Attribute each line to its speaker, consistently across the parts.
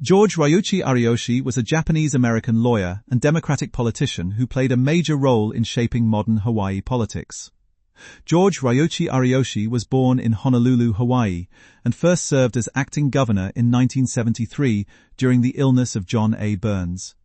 Speaker 1: George Ryuichi Ariyoshi was a Japanese-American lawyer and democratic politician who played a major role in shaping modern Hawaii politics. George Ryuichi Ariyoshi was born in Honolulu, Hawaii, and first served as acting governor in 1973 during the illness of John A. Burns.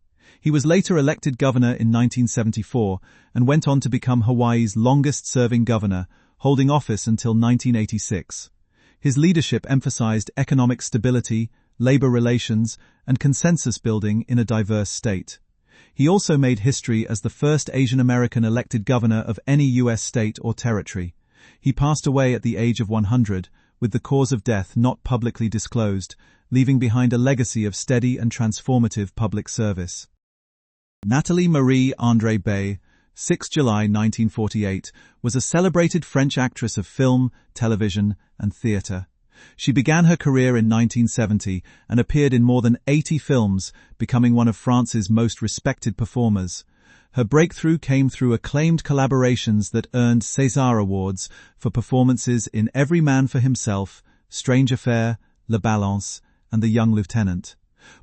Speaker 1: He was later elected governor in 1974 and went on to become Hawaii's longest-serving governor, holding office until 1986. His leadership emphasized economic stability, labor relations, and consensus building in a diverse state. He also made history as the first Asian American elected governor of any U.S. state or territory. He passed away at the age of 100, with the cause of death not publicly disclosed, leaving behind a legacy of steady and transformative public service. Nathalie Marie André Bay, 6 July 1948, was a celebrated French actress of film, television, and theatre. She began her career in 1970 and appeared in more than 80 films, becoming one of France's most respected performers. Her breakthrough came through acclaimed collaborations that earned César Awards for performances in Every Man for Himself, Strange Affair, La Balance, and The Young Lieutenant.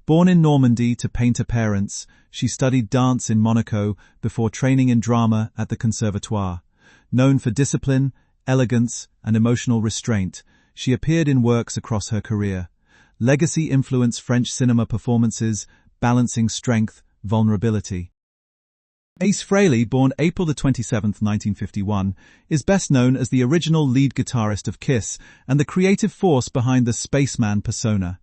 Speaker 1: Born in Normandy to painter parents, she studied dance in Monaco before training in drama at the Conservatoire. Known for discipline, elegance, and emotional restraint, she appeared in works across her career. Legacy influenced French cinema performances, balancing strength, vulnerability. Ace Frehley, born April 27, 1951, is best known as the original lead guitarist of Kiss and the creative force behind the Spaceman persona.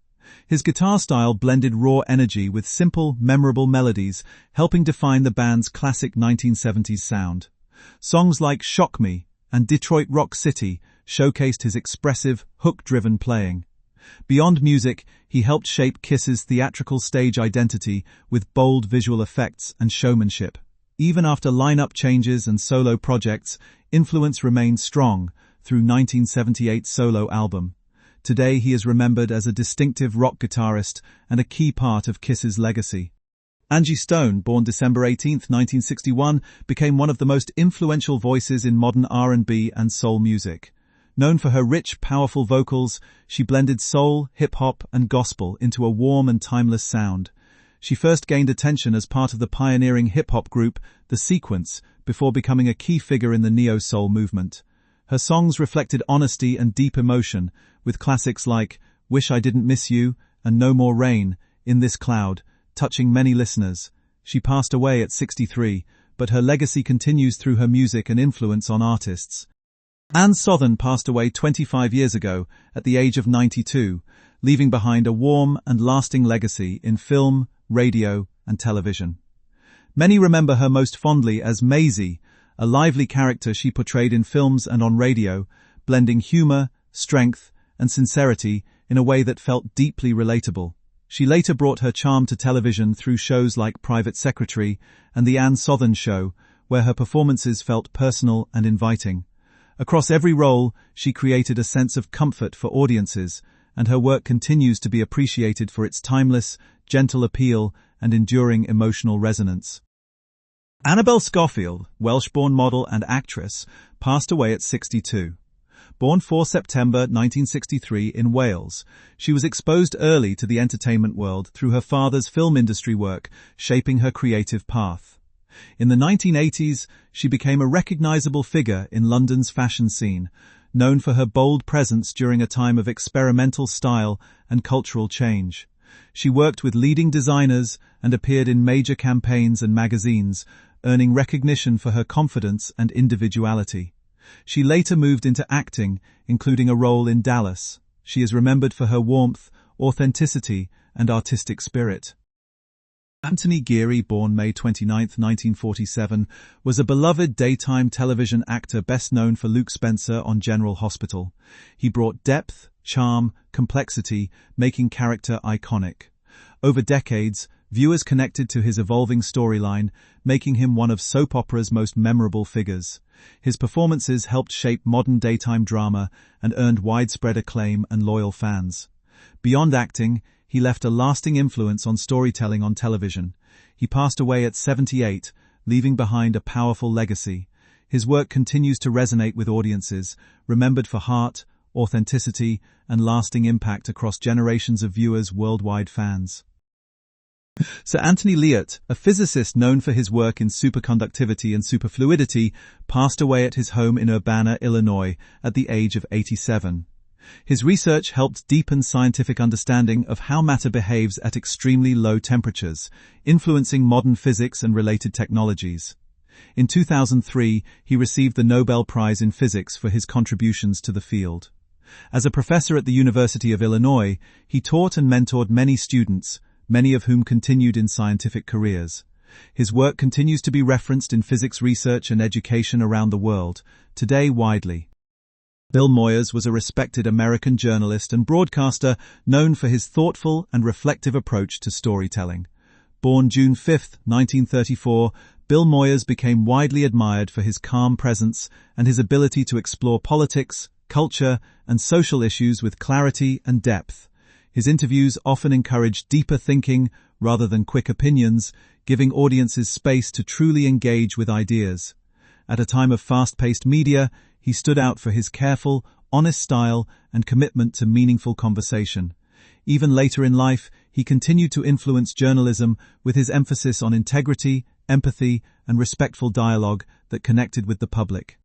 Speaker 1: His guitar style blended raw energy with simple, memorable melodies, helping define the band's classic 1970s sound. Songs like Shock Me and Detroit Rock City showcased his expressive, hook-driven playing. Beyond music, he helped shape Kiss's theatrical stage identity with bold visual effects and showmanship. Even after lineup changes and solo projects, influence remained strong through 1978's solo album. Today he is remembered as a distinctive rock guitarist and a key part of Kiss's legacy. Angie Stone, born December 18, 1961, became one of the most influential voices in modern R&B and soul music. Known for her rich, powerful vocals, she blended soul, hip-hop, and gospel into a warm and timeless sound. She first gained attention as part of the pioneering hip-hop group, The Sequence, before becoming a key figure in the neo-soul movement. Her songs reflected honesty and deep emotion, with classics like Wish I Didn't Miss You and No More Rain, In This Cloud, touching many listeners. She passed away at 63, but her legacy continues through her music and influence on artists. Anne Sothern passed away 25 years ago at the age of 92, leaving behind a warm and lasting legacy in film, radio, and television. Many remember her most fondly as Maisie, a lively character she portrayed in films and on radio, blending humor, strength, and sincerity in a way that felt deeply relatable. She later brought her charm to television through shows like Private Secretary and The Anne Sothern Show, where her performances felt personal and inviting. Across every role, she created a sense of comfort for audiences, and her work continues to be appreciated for its timeless, gentle appeal and enduring emotional resonance. Annabel Scofield, Welsh-born model and actress, passed away at 62. Born 4 September 1963 in Wales, she was exposed early to the entertainment world through her father's film industry work, shaping her creative path. In the 1980s, she became a recognizable figure in London's fashion scene, known for her bold presence during a time of experimental style and cultural change. She worked with leading designers and appeared in major campaigns and magazines, earning recognition for her confidence and individuality. She later moved into acting, including a role in Dallas. She is remembered for her warmth, authenticity, and artistic spirit. Anthony Geary, born May 29, 1947, was a beloved daytime television actor best known for Luke Spencer on General Hospital. He brought depth, charm, complexity, making character iconic. Over decades, viewers connected to his evolving storyline, making him one of soap opera's most memorable figures. His performances helped shape modern daytime drama and earned widespread acclaim and loyal fans. Beyond acting, he left a lasting influence on storytelling on television. He passed away at 78, leaving behind a powerful legacy. His work continues to resonate with audiences, remembered for heart, authenticity, and lasting impact across generations of viewers, worldwide fans. Sir Anthony Lee, a physicist known for his work in superconductivity and superfluidity, passed away at his home in Urbana, Illinois, at the age of 87. His research helped deepen scientific understanding of how matter behaves at extremely low temperatures, influencing modern physics and related technologies. In 2003, he received the Nobel Prize in Physics for his contributions to the field. As a professor at the University of Illinois, he taught and mentored many students, many of whom continued in scientific careers. His work continues to be referenced in physics research and education around the world, today widely. Bill Moyers was a respected American journalist and broadcaster known for his thoughtful and reflective approach to storytelling. Born June 5, 1934, Bill Moyers became widely admired for his calm presence and his ability to explore politics, culture, and social issues with clarity and depth. His interviews often encouraged deeper thinking rather than quick opinions, giving audiences space to truly engage with ideas. At a time of fast-paced media, he stood out for his careful, honest style and commitment to meaningful conversation. Even later in life, he continued to influence journalism with his emphasis on integrity, empathy, and respectful dialogue that connected with the public.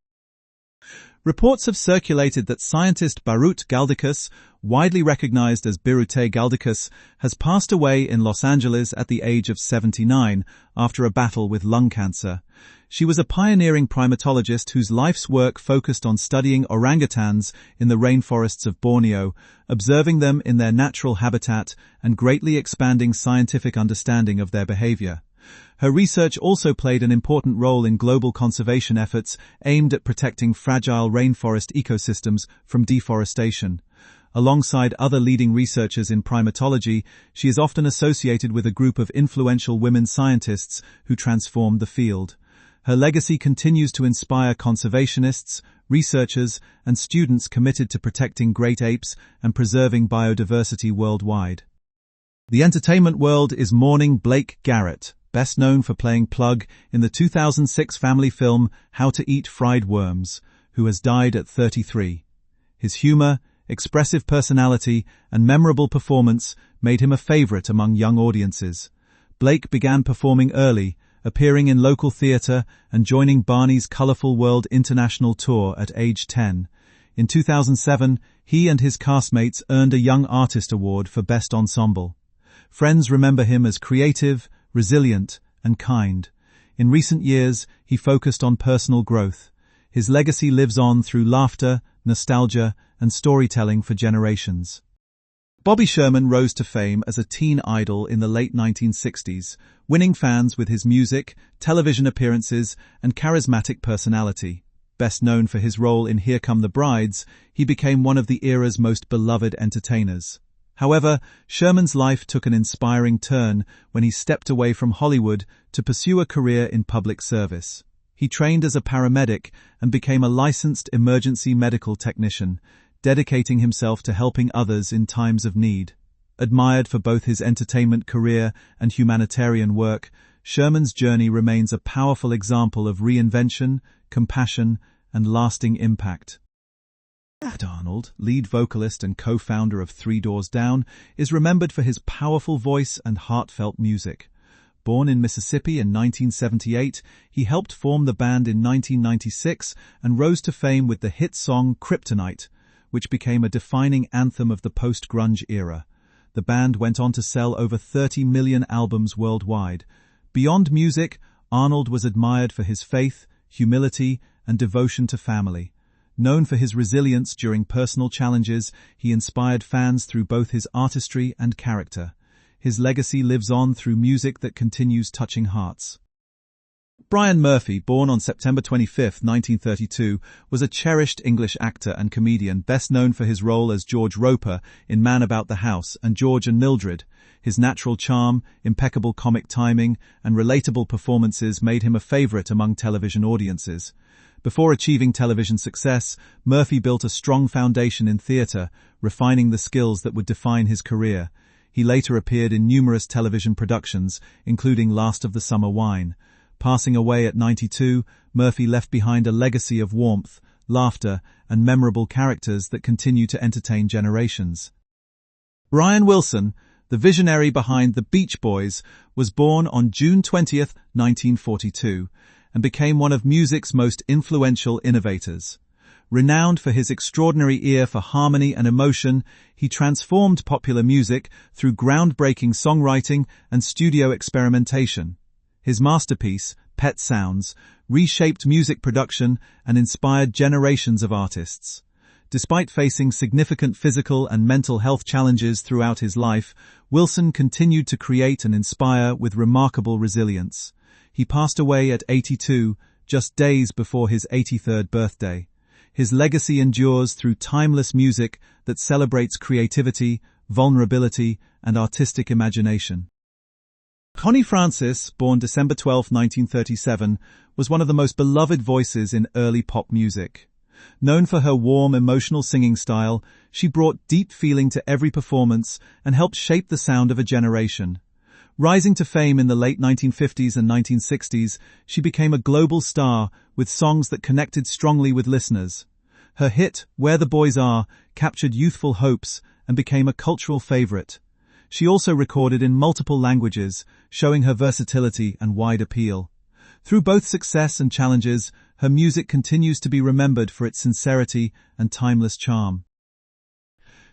Speaker 1: Reports have circulated that scientist Barut Galdikas, widely recognized as Birute Galdikas, has passed away in Los Angeles at the age of 79 after a battle with lung cancer. She was a pioneering primatologist whose life's work focused on studying orangutans in the rainforests of Borneo, observing them in their natural habitat and greatly expanding scientific understanding of their behavior. Her research also played an important role in global conservation efforts aimed at protecting fragile rainforest ecosystems from deforestation. Alongside other leading researchers in primatology, she is often associated with a group of influential women scientists who transformed the field. Her legacy continues to inspire conservationists, researchers, and students committed to protecting great apes and preserving biodiversity worldwide. The entertainment world is mourning Blake Garrett, best known for playing Plug in the 2006 family film How to Eat Fried Worms, who has died at 33. His humor, expressive personality, and memorable performance made him a favorite among young audiences. Blake began performing early, appearing in local theater and joining Barney's Colorful World International Tour at age 10. In 2007, he and his castmates earned a Young Artist Award for Best Ensemble. Friends remember him as creative, resilient, and kind. In recent years, he focused on personal growth. His legacy lives on through laughter, nostalgia, and storytelling for generations. Bobby Sherman rose to fame as a teen idol in the late 1960s, winning fans with his music, television appearances, and charismatic personality. Best known for his role in Here Come the Brides, he became one of the era's most beloved entertainers. However, Sherman's life took an inspiring turn when he stepped away from Hollywood to pursue a career in public service. He trained as a paramedic and became a licensed emergency medical technician, dedicating himself to helping others in times of need. Admired for both his entertainment career and humanitarian work, Sherman's journey remains a powerful example of reinvention, compassion, and lasting impact. Ed Arnold, lead vocalist and co-founder of Three Doors Down, is remembered for his powerful voice and heartfelt music. Born in Mississippi in 1978, he helped form the band in 1996 and rose to fame with the hit song Kryptonite, which became a defining anthem of the post-grunge era. The band went on to sell over 30 million albums worldwide. Beyond music, Arnold was admired for his faith, humility, and devotion to family. Known for his resilience during personal challenges, he inspired fans through both his artistry and character. His legacy lives on through music that continues touching hearts. Brian Murphy, born on September 25, 1932, was a cherished English actor and comedian best known for his role as George Roper in Man About the House and George and Mildred. His natural charm, impeccable comic timing, and relatable performances made him a favorite among television audiences. Before achieving television success, Murphy built a strong foundation in theatre, refining the skills that would define his career. He later appeared in numerous television productions, including Last of the Summer Wine. Passing away at 92, Murphy left behind a legacy of warmth, laughter, and memorable characters that continue to entertain generations. Brian Wilson, the visionary behind the Beach Boys, was born on June 20, 1942, and became one of music's most influential innovators. Renowned for his extraordinary ear for harmony and emotion, he transformed popular music through groundbreaking songwriting and studio experimentation. His masterpiece, Pet Sounds, reshaped music production and inspired generations of artists. Despite facing significant physical and mental health challenges throughout his life, Wilson continued to create and inspire with remarkable resilience. He passed away at 82, just days before his 83rd birthday. His legacy endures through timeless music that celebrates creativity, vulnerability, and artistic imagination. Connie Francis, born December 12, 1937, was one of the most beloved voices in early pop music. Known for her warm, emotional singing style, she brought deep feeling to every performance and helped shape the sound of a generation. Rising to fame in the late 1950s and 1960s, she became a global star with songs that connected strongly with listeners. Her hit, Where the Boys Are, captured youthful hopes and became a cultural favorite. She also recorded in multiple languages, showing her versatility and wide appeal. Through both success and challenges, her music continues to be remembered for its sincerity and timeless charm.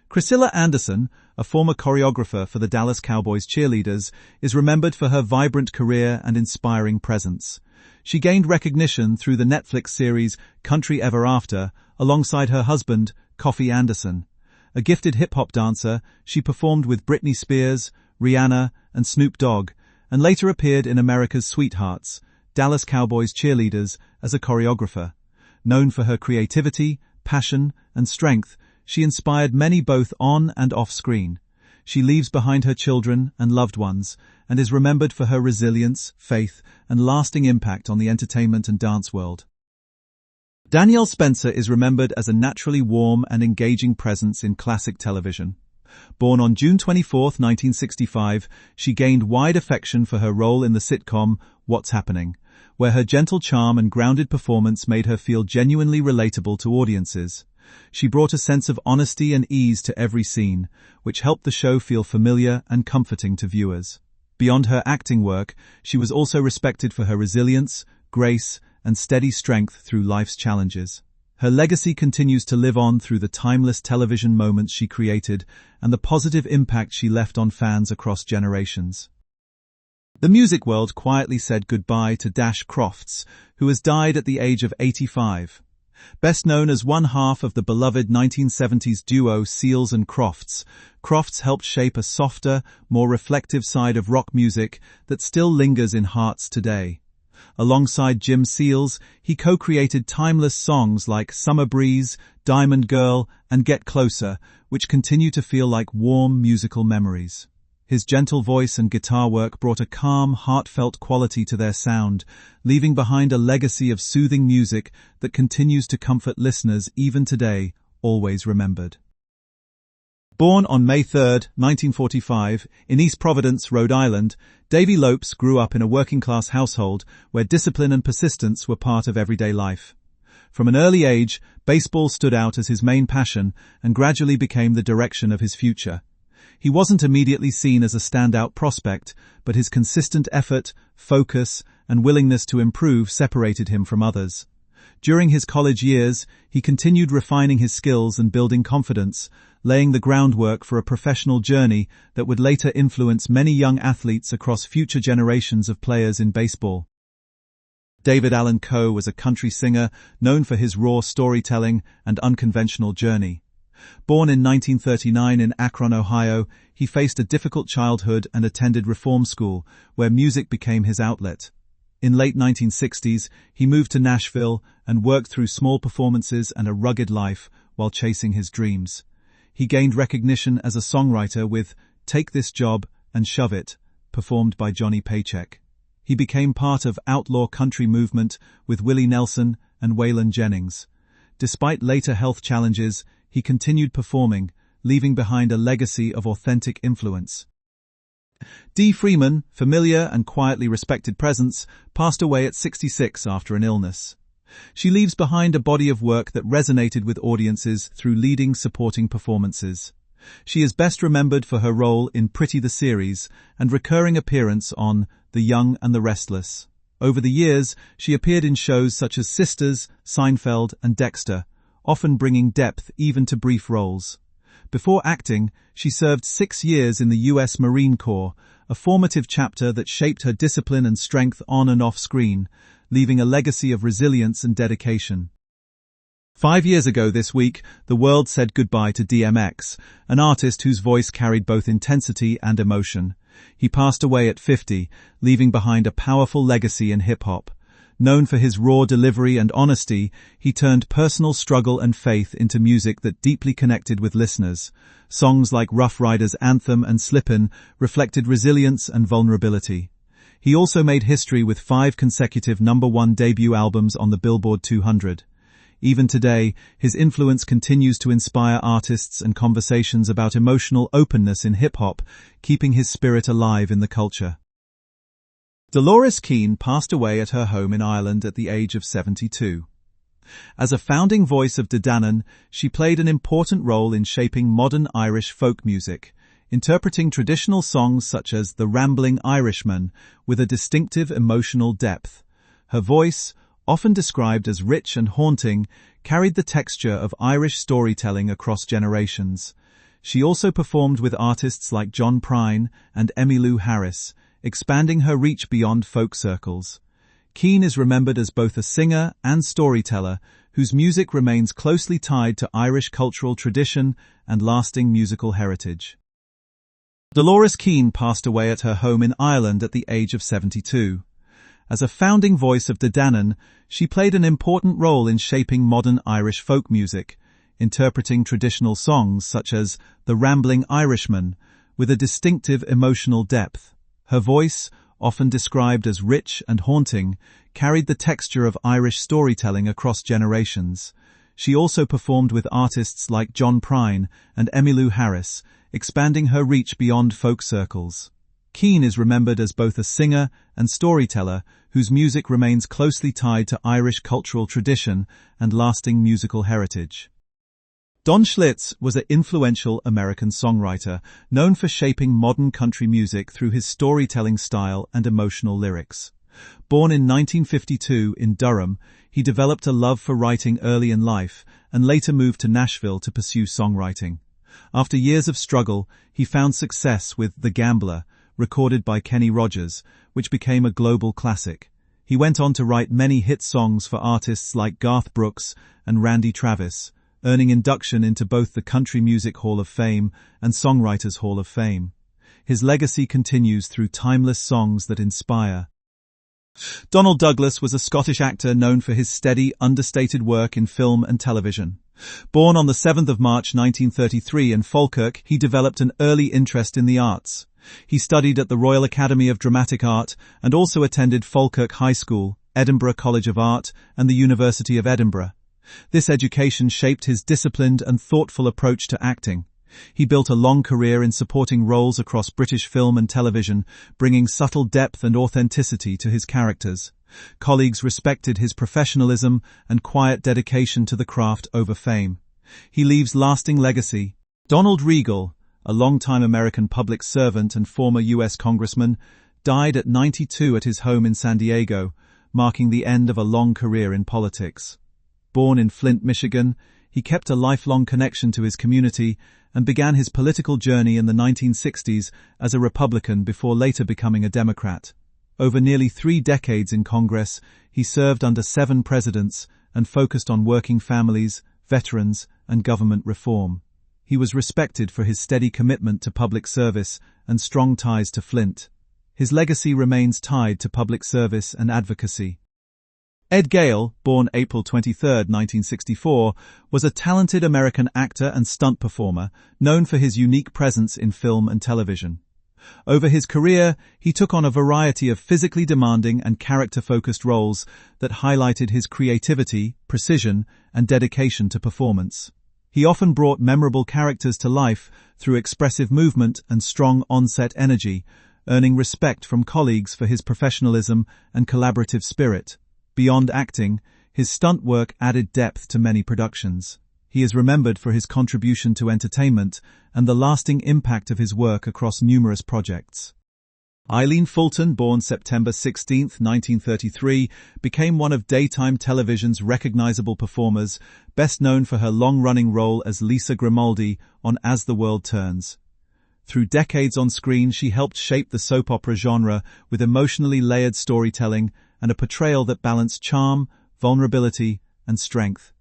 Speaker 1: Priscilla Anderson, a former choreographer for the Dallas Cowboys cheerleaders, is remembered for her vibrant career and inspiring presence. She gained recognition through the Netflix series Country Ever After, alongside her husband, Kofi Anderson. A gifted hip-hop dancer, she performed with Britney Spears, Rihanna, and Snoop Dogg, and later appeared in America's Sweethearts, Dallas Cowboys cheerleaders, as a choreographer. Known for her creativity, passion, and strength, she inspired many both on and off screen. She leaves behind her children and loved ones, and is remembered for her resilience, faith, and lasting impact on the entertainment and dance world. Danielle Spencer is remembered as a naturally warm and engaging presence in classic television. Born on June 24, 1965, she gained wide affection for her role in the sitcom What's Happening, where her gentle charm and grounded performance made her feel genuinely relatable to audiences. She brought a sense of honesty and ease to every scene, which helped the show feel familiar and comforting to viewers. Beyond her acting work, she was also respected for her resilience, grace, and steady strength through life's challenges. Her legacy continues to live on through the timeless television moments she created and the positive impact she left on fans across generations. The music world quietly said goodbye to Dash Crofts, who has died at the age of 85. Best known as one half of the beloved 1970s duo Seals and Crofts, Crofts helped shape a softer, more reflective side of rock music that still lingers in hearts today. Alongside Jim Seals, he co-created timeless songs like Summer Breeze, Diamond Girl, and Get Closer, which continue to feel like warm musical memories. His gentle voice and guitar work brought a calm, heartfelt quality to their sound, leaving behind a legacy of soothing music that continues to comfort listeners even today, always remembered. Born on May 3, 1945, in East Providence, Rhode Island, Davy Lopes grew up in a working-class household where discipline and persistence were part of everyday life. From an early age, baseball stood out as his main passion and gradually became the direction of his future. He wasn't immediately seen as a standout prospect, but his consistent effort, focus, and willingness to improve separated him from others. During his college years, he continued refining his skills and building confidence, laying the groundwork for a professional journey that would later influence many young athletes across future generations of players in baseball. David Allan Coe was a country singer known for his raw storytelling and unconventional journey. Born in 1939 in Akron, Ohio, he faced a difficult childhood and attended reform school, where music became his outlet. In late 1960s, he moved to Nashville and worked through small performances and a rugged life while chasing his dreams. He gained recognition as a songwriter with Take This Job and Shove It, performed by Johnny Paycheck. He became part of outlaw country movement with Willie Nelson and Waylon Jennings. Despite later health challenges, he continued performing, leaving behind a legacy of authentic influence. Dee Freeman, familiar and quietly respected presence, passed away at 66 after an illness. She leaves behind a body of work that resonated with audiences through leading supporting performances. She is best remembered for her role in Pretty the Series and recurring appearance on The Young and the Restless. Over the years, she appeared in shows such as Sisters, Seinfeld, and Dexter, often bringing depth even to brief roles. Before acting, she served 6 years in the U.S. Marine Corps, a formative chapter that shaped her discipline and strength on and off screen, leaving a legacy of resilience and dedication. 5 years ago this week, the world said goodbye to DMX, an artist whose voice carried both intensity and emotion. He passed away at 50, leaving behind a powerful legacy in hip-hop. Known for his raw delivery and honesty, he turned personal struggle and faith into music that deeply connected with listeners. Songs like Rough Riders Anthem and Slippin' reflected resilience and vulnerability. He also made history with 5 consecutive #1 debut albums on the Billboard 200. Even today, his influence continues to inspire artists and conversations about emotional openness in hip-hop, keeping his spirit alive in the culture. Dolores Keane passed away at her home in Ireland at the age of 72. As a founding voice of Dadannan, she played an important role in shaping modern Irish folk music, interpreting traditional songs such as The Rambling Irishman with a distinctive emotional depth. Her voice, often described as rich and haunting, carried the texture of Irish storytelling across generations. She also performed with artists like John Prine and Emmylou Harris, expanding her reach beyond folk circles. Keane is remembered as both a singer and storyteller, whose music remains closely tied to Irish cultural tradition and lasting musical heritage. Dolores Keane passed away at her home in Ireland at the age of 72. As a founding voice of Dadannan, she played an important role in shaping modern Irish folk music, interpreting traditional songs such as The Rambling Irishman with a distinctive emotional depth. Her voice, often described as rich and haunting, carried the texture of Irish storytelling across generations. She also performed with artists like John Prine and Emmylou Harris, expanding her reach beyond folk circles. Keane is remembered as both a singer and storyteller whose music remains closely tied to Irish cultural tradition and lasting musical heritage. Don Schlitz was an influential American songwriter, known for shaping modern country music through his storytelling style and emotional lyrics. Born in 1952 in Durham, he developed a love for writing early in life and later moved to Nashville to pursue songwriting. After years of struggle, he found success with The Gambler, recorded by Kenny Rogers, which became a global classic. He went on to write many hit songs for artists like Garth Brooks and Randy Travis, earning induction into both the Country Music Hall of Fame and Songwriters Hall of Fame. His legacy continues through timeless songs that inspire. Donald Douglas was a Scottish actor known for his steady, understated work in film and television. Born on the 7th of March 1933 in Falkirk, he developed an early interest in the arts. He studied at the Royal Academy of Dramatic Art and also attended Falkirk High School, Edinburgh College of Art, and the University of Edinburgh. This education shaped his disciplined and thoughtful approach to acting. He built a long career in supporting roles across British film and television, bringing subtle depth and authenticity to his characters. Colleagues respected his professionalism and quiet dedication to the craft over fame. He leaves lasting legacy. Donald Regal, a longtime American public servant and former U.S. congressman, died at 92 at his home in San Diego, marking the end of a long career in politics. Born in Flint, Michigan, he kept a lifelong connection to his community and began his political journey in the 1960s as a Republican before later becoming a Democrat. Over nearly 3 decades in Congress, he served under 7 presidents and focused on working families, veterans, and government reform. He was respected for his steady commitment to public service and strong ties to Flint. His legacy remains tied to public service and advocacy. Ed Gale, born April 23, 1964, was a talented American actor and stunt performer, known for his unique presence in film and television. Over his career, he took on a variety of physically demanding and character-focused roles that highlighted his creativity, precision, and dedication to performance. He often brought memorable characters to life through expressive movement and strong on-set energy, earning respect from colleagues for his professionalism and collaborative spirit. Beyond acting, His stunt work added depth to many productions. He is remembered for his contribution to entertainment and the lasting impact of his work across numerous projects. Eileen Fulton, born September 16, 1933, became one of daytime television's recognizable performers, best known for her long-running role as Lisa Grimaldi on As the World Turns. Through decades on screen, she helped shape the soap opera genre with emotionally layered storytelling and a portrayal that balanced charm, vulnerability, and strength.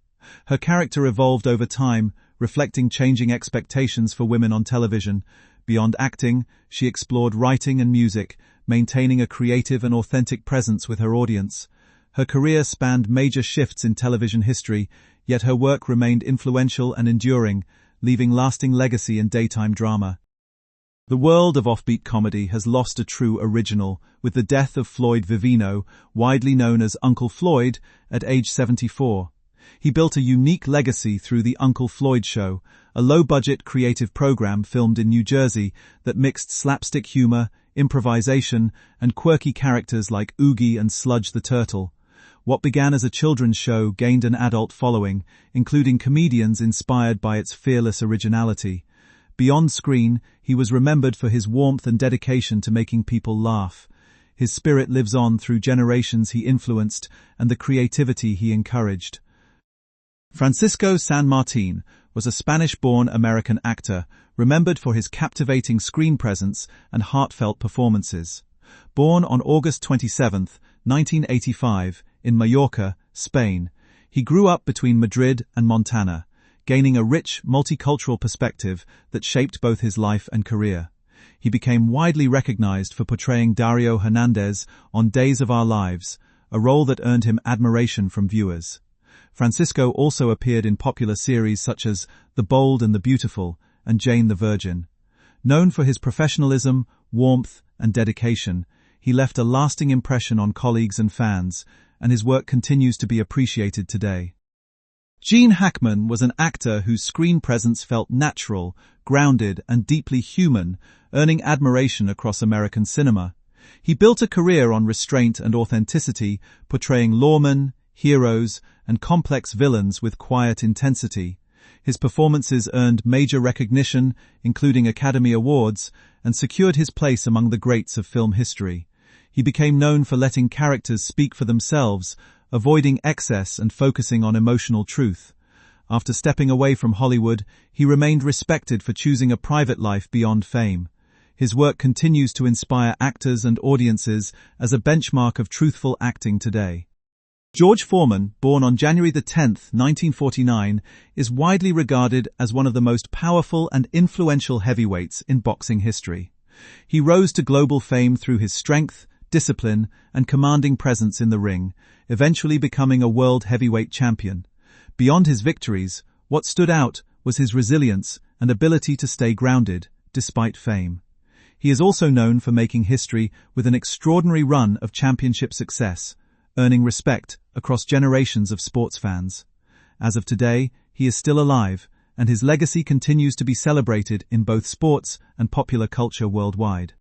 Speaker 1: Her character evolved over time, reflecting changing expectations for women on television. Beyond acting, she explored writing and music, maintaining a creative and authentic presence with her audience. Her career spanned major shifts in television history, yet her work remained influential and enduring, leaving lasting legacy in daytime drama. The world of offbeat comedy has lost a true original, with the death of Floyd Vivino, widely known as Uncle Floyd, at age 74. He built a unique legacy through The Uncle Floyd Show, a low-budget creative program filmed in New Jersey that mixed slapstick humor, improvisation, and quirky characters like Oogie and Sludge the Turtle. What began as a children's show gained an adult following, including comedians inspired by its fearless originality. Beyond screen, he was remembered for his warmth and dedication to making people laugh. His spirit lives on through generations he influenced and the creativity he encouraged. Francisco San Martin was a Spanish-born American actor, remembered for his captivating screen presence and heartfelt performances. Born on August 27, 1985, in Mallorca, Spain, he grew up between Madrid and Montana, gaining a rich, multicultural perspective that shaped both his life and career. He became widely recognized for portraying Dario Hernandez on Days of Our Lives, a role that earned him admiration from viewers. Francisco also appeared in popular series such as The Bold and the Beautiful and Jane the Virgin. Known for his professionalism, warmth, and dedication, he left a lasting impression on colleagues and fans, and his work continues to be appreciated today. Gene Hackman was an actor whose screen presence felt natural, grounded, and deeply human, earning admiration across American cinema. He built a career on restraint and authenticity, portraying lawmen, heroes, and complex villains with quiet intensity. His performances earned major recognition, including Academy Awards, and secured his place among the greats of film history. He became known for letting characters speak for themselves, avoiding excess and focusing on emotional truth. After stepping away from Hollywood, he remained respected for choosing a private life beyond fame. His work continues to inspire actors and audiences as a benchmark of truthful acting today. George Foreman, born on January 10, 1949, is widely regarded as one of the most powerful and influential heavyweights in boxing history. He rose to global fame through his strength, discipline, and commanding presence in the ring, eventually becoming a world heavyweight champion. Beyond his victories, what stood out was his resilience and ability to stay grounded, despite fame. He is also known for making history with an extraordinary run of championship success, earning respect across generations of sports fans. As of today, he is still alive, and his legacy continues to be celebrated in both sports and popular culture worldwide.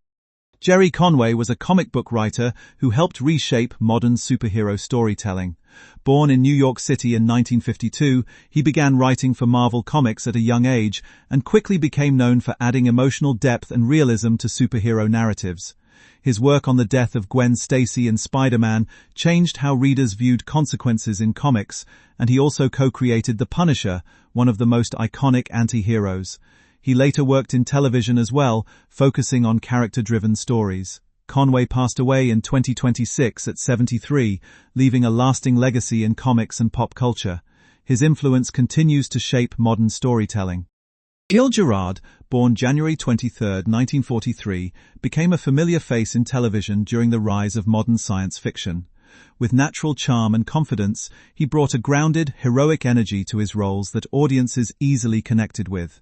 Speaker 1: Gerry Conway was a comic book writer who helped reshape modern superhero storytelling. Born in New York City in 1952, he began writing for Marvel Comics at a young age and quickly became known for adding emotional depth and realism to superhero narratives. His work on the death of Gwen Stacy in Spider-Man changed how readers viewed consequences in comics, and he also co-created The Punisher, one of the most iconic anti-heroes. He later worked in television as well, focusing on character-driven stories. Conway passed away in 2026 at 73, leaving a lasting legacy in comics and pop culture. His influence continues to shape modern storytelling. Gil Gerard, born January 23, 1943, became a familiar face in television during the rise of modern science fiction. With natural charm and confidence, he brought a grounded, heroic energy to his roles that audiences easily connected with.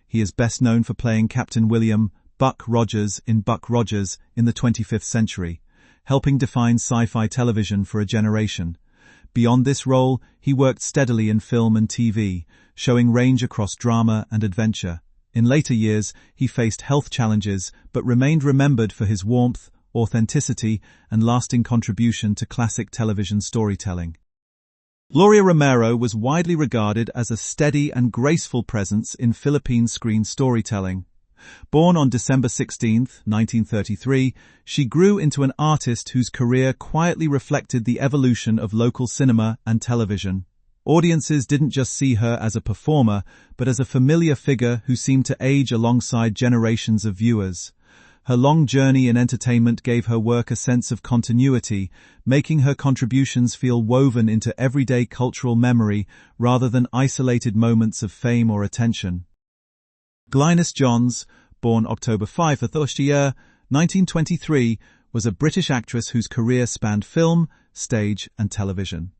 Speaker 1: He is best known for playing Captain William Buck Rogers in Buck Rogers in the 25th Century, helping define sci-fi television for a generation. Beyond this role, he worked steadily in film and TV, showing range across drama and adventure. In later years, he faced health challenges but remained remembered for his warmth, authenticity, and lasting contribution to classic television storytelling. Gloria Romero was widely regarded as a steady and graceful presence in Philippine screen storytelling. Born on December 16, 1933, she grew into an artist whose career quietly reflected the evolution of local cinema and television. Audiences didn't just see her as a performer, but as a familiar figure who seemed to age alongside generations of viewers. Her long journey in entertainment gave her work a sense of continuity, making her contributions feel woven into everyday cultural memory rather than isolated moments of fame or attention. Glynis Johns, born October 5, 1923, was a British actress whose career spanned film, stage, and television.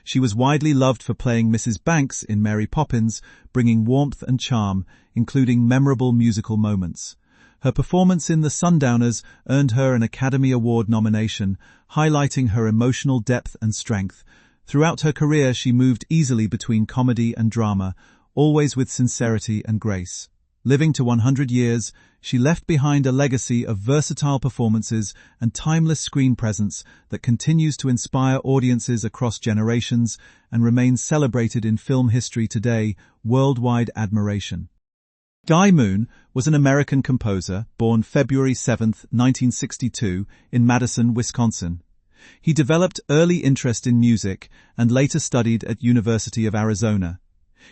Speaker 1: She was widely loved for playing Mrs. Banks in Mary Poppins, bringing warmth and charm, including memorable musical moments. Her performance in The Sundowners earned her an Academy Award nomination, highlighting her emotional depth and strength. Throughout her career, she moved easily between comedy and drama, always with sincerity and grace. Living to 100 years, she left behind a legacy of versatile performances and timeless screen presence that continues to inspire audiences across generations and remains celebrated in film history today, worldwide admiration. Guy Moon was an American composer born February 7, 1962, in Madison, Wisconsin. He developed early interest in music and later studied at University of Arizona.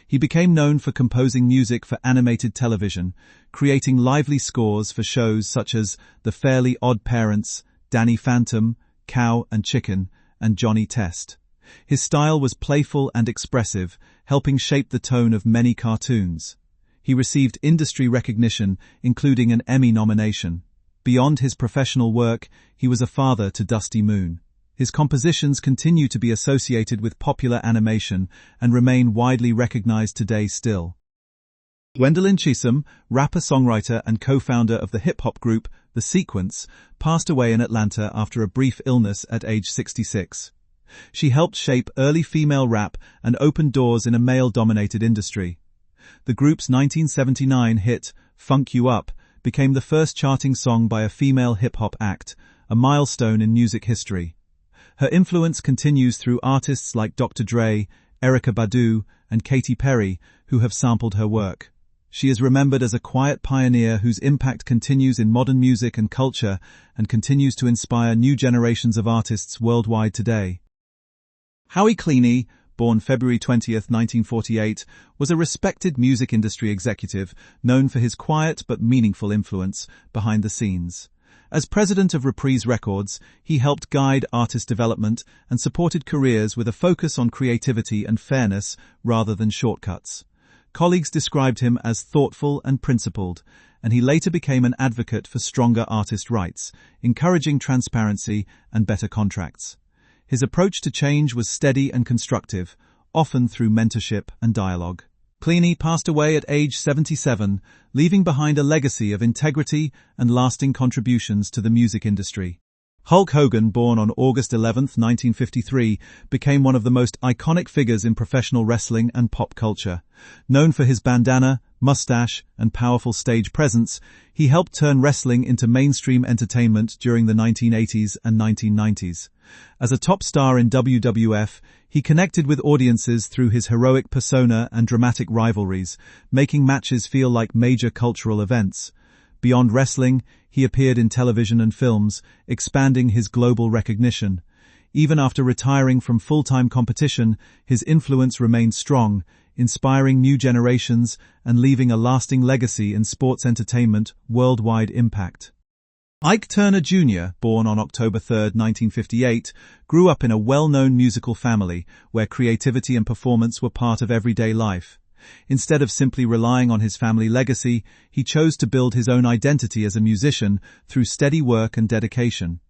Speaker 1: He became known for composing music for animated television, creating lively scores for shows such as The Fairly Odd Parents, Danny Phantom, Cow and Chicken, and Johnny Test. His style was playful and expressive, helping shape the tone of many cartoons. He received industry recognition, including an Emmy nomination. Beyond his professional work, he was a father to Dusty Moon. His compositions continue to be associated with popular animation and remain widely recognized today still. Gwendolyn Chisholm, rapper, songwriter, and co-founder of the hip-hop group The Sequence, passed away in Atlanta after a brief illness at age 66. She helped shape early female rap and opened doors in a male-dominated industry. The group's 1979 hit, Funk You Up, became the first charting song by a female hip-hop act, a milestone in music history. Her influence continues through artists like Dr. Dre, Erykah Badu, and Katy Perry, who have sampled her work. She is remembered as a quiet pioneer whose impact continues in modern music and culture and continues to inspire new generations of artists worldwide today. Howie Cleaney, born February 20, 1948, was a respected music industry executive known for his quiet but meaningful influence behind the scenes. As president of Reprise Records, he helped guide artist development and supported careers with a focus on creativity and fairness rather than shortcuts. Colleagues described him as thoughtful and principled, and he later became an advocate for stronger artist rights, encouraging transparency and better contracts. His approach to change was steady and constructive, often through mentorship and dialogue. Cleaney passed away at age 77, leaving behind a legacy of integrity and lasting contributions to the music industry. Hulk Hogan, born on August 11, 1953, became one of the most iconic figures in professional wrestling and pop culture. Known for his bandana, mustache, and powerful stage presence, he helped turn wrestling into mainstream entertainment during the 1980s and 1990s. As a top star in WWF, he connected with audiences through his heroic persona and dramatic rivalries, making matches feel like major cultural events. Beyond wrestling, he appeared in television and films, expanding his global recognition. Even after retiring from full-time competition, his influence remained strong, inspiring new generations and leaving a lasting legacy in sports entertainment worldwide impact. Ike Turner Jr., born on October 3, 1958, grew up in a well-known musical family where creativity and performance were part of everyday life. Instead of simply relying on his family legacy, he chose to build his own identity as a musician through steady work and dedication.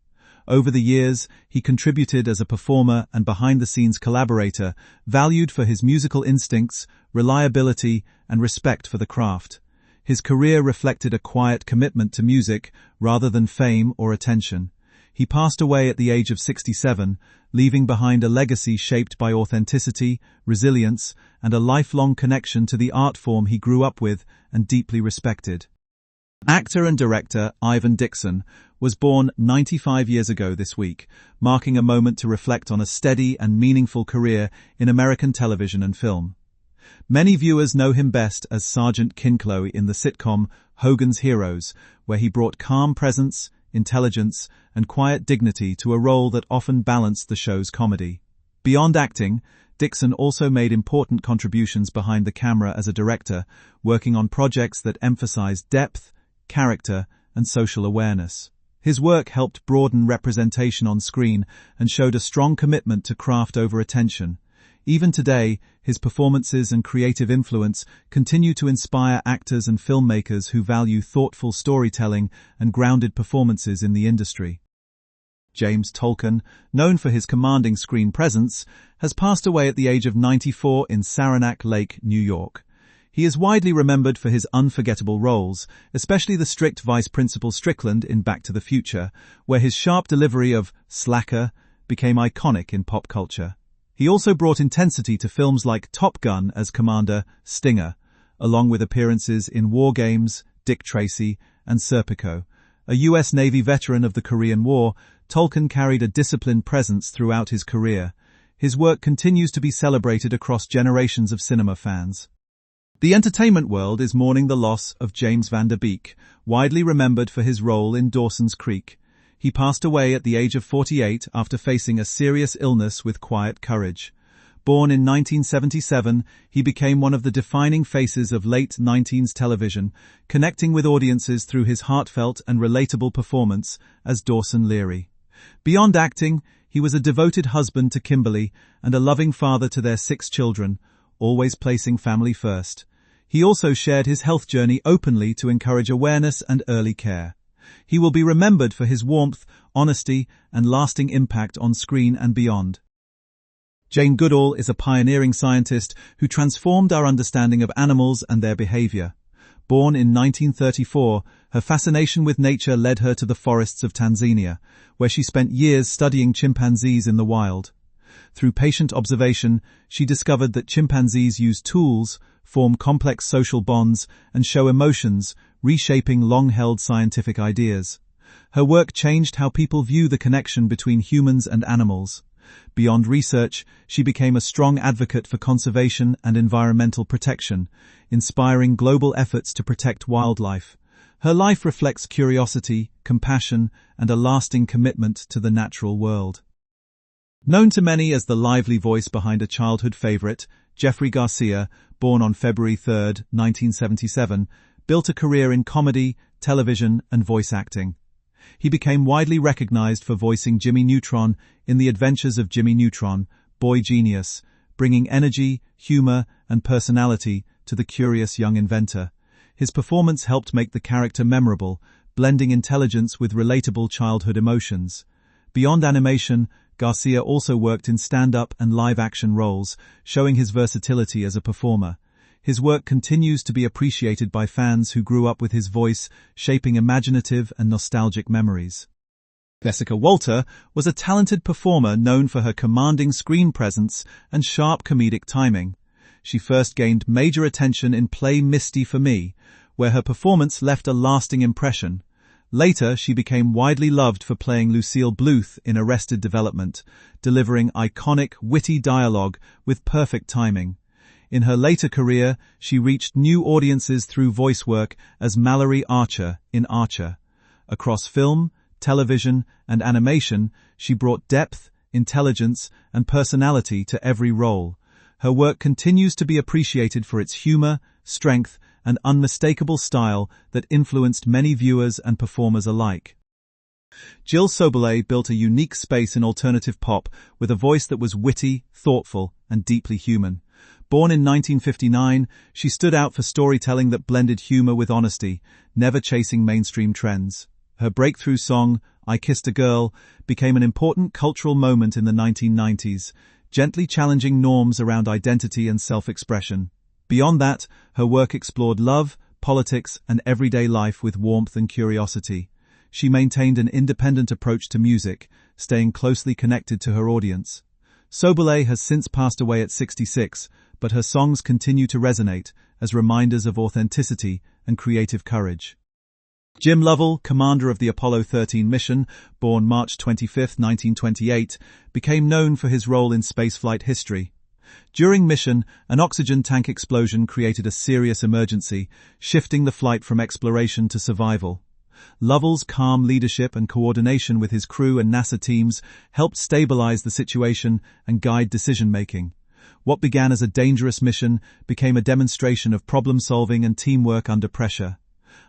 Speaker 1: Over the years, he contributed as a performer and behind-the-scenes collaborator, valued for his musical instincts, reliability, and respect for the craft. His career reflected a quiet commitment to music rather than fame or attention. He passed away at the age of 67, leaving behind a legacy shaped by authenticity, resilience, and a lifelong connection to the art form he grew up with and deeply respected. Actor and director Ivan Dixon was born 95 years ago this week, marking a moment to reflect on a steady and meaningful career in American television and film. Many viewers know him best as Sergeant Kinkleigh in the sitcom Hogan's Heroes, where he brought calm presence, intelligence, and quiet dignity to a role that often balanced the show's comedy. Beyond acting, Dixon also made important contributions behind the camera as a director, working on projects that emphasized depth, character, and social awareness. His work helped broaden representation on screen and showed a strong commitment to craft over attention. Even today, his performances and creative influence continue to inspire actors and filmmakers who value thoughtful storytelling and grounded performances in the industry. James Tolkan, known for his commanding screen presence, has passed away at the age of 94 in Saranac Lake, New York. He is widely remembered for his unforgettable roles, especially the strict Vice Principal Strickland in Back to the Future, where his sharp delivery of "slacker" became iconic in pop culture. He also brought intensity to films like Top Gun as Commander Stinger, along with appearances in War Games, Dick Tracy, and Serpico. A U.S. Navy veteran of the Korean War, Tolkan carried a disciplined presence throughout his career. His work continues to be celebrated across generations of cinema fans. The entertainment world is mourning the loss of James Van Der Beek, widely remembered for his role in Dawson's Creek. He passed away at the age of 48 after facing a serious illness with quiet courage. Born in 1977, he became one of the defining faces of late 19s television, connecting with audiences through his heartfelt and relatable performance as Dawson Leary. Beyond acting, he was a devoted husband to Kimberly and a loving father to their 6 children, always placing family first. He also shared his health journey openly to encourage awareness and early care. He will be remembered for his warmth, honesty, and lasting impact on screen and beyond. Jane Goodall is a pioneering scientist who transformed our understanding of animals and their behavior. Born in 1934, her fascination with nature led her to the forests of Tanzania, where she spent years studying chimpanzees in the wild. Through patient observation, she discovered that chimpanzees use tools, form complex social bonds, and show emotions, reshaping long-held scientific ideas. Her work changed how people view the connection between humans and animals. Beyond research, she became a strong advocate for conservation and environmental protection, inspiring global efforts to protect wildlife. Her life reflects curiosity, compassion, and a lasting commitment to the natural world. Known to many as the lively voice behind a childhood favorite, Jeffrey Garcia, born on February 3, 1977, built a career in comedy, television, and voice acting. He became widely recognized for voicing Jimmy Neutron in The Adventures of Jimmy Neutron, Boy Genius, bringing energy, humor, and personality to the curious young inventor. His performance helped make the character memorable, blending intelligence with relatable childhood emotions. Beyond animation, Garcia also worked in stand-up and live-action roles, showing his versatility as a performer. His work continues to be appreciated by fans who grew up with his voice, shaping imaginative and nostalgic memories. Jessica Walter was a talented performer known for her commanding screen presence and sharp comedic timing. She first gained major attention in Play Misty for Me, where her performance left a lasting impression. Later, she became widely loved for playing Lucille Bluth in Arrested Development, delivering iconic, witty dialogue with perfect timing. In her later career, she reached new audiences through voice work as Mallory Archer in Archer. Across film, television, and animation, she brought depth, intelligence, and personality to every role. Her work continues to be appreciated for its humor, strength, and unmistakable style that influenced many viewers and performers alike. Jill Sobelay built a unique space in alternative pop with a voice that was witty, thoughtful, and deeply human. Born in 1959, she stood out for storytelling that blended humor with honesty, never chasing mainstream trends. Her breakthrough song, I Kissed a Girl, became an important cultural moment in the 1990s, gently challenging norms around identity and self-expression. Beyond that, her work explored love, politics, and everyday life with warmth and curiosity. She maintained an independent approach to music, staying closely connected to her audience. Sobelay has since passed away at 66, but her songs continue to resonate as reminders of authenticity and creative courage. Jim Lovell, commander of the Apollo 13 mission, born March 25, 1928, became known for his role in spaceflight history. During mission, an oxygen tank explosion created a serious emergency, shifting the flight from exploration to survival. Lovell's calm leadership and coordination with his crew and NASA teams helped stabilize the situation and guide decision-making. What began as a dangerous mission became a demonstration of problem-solving and teamwork under pressure.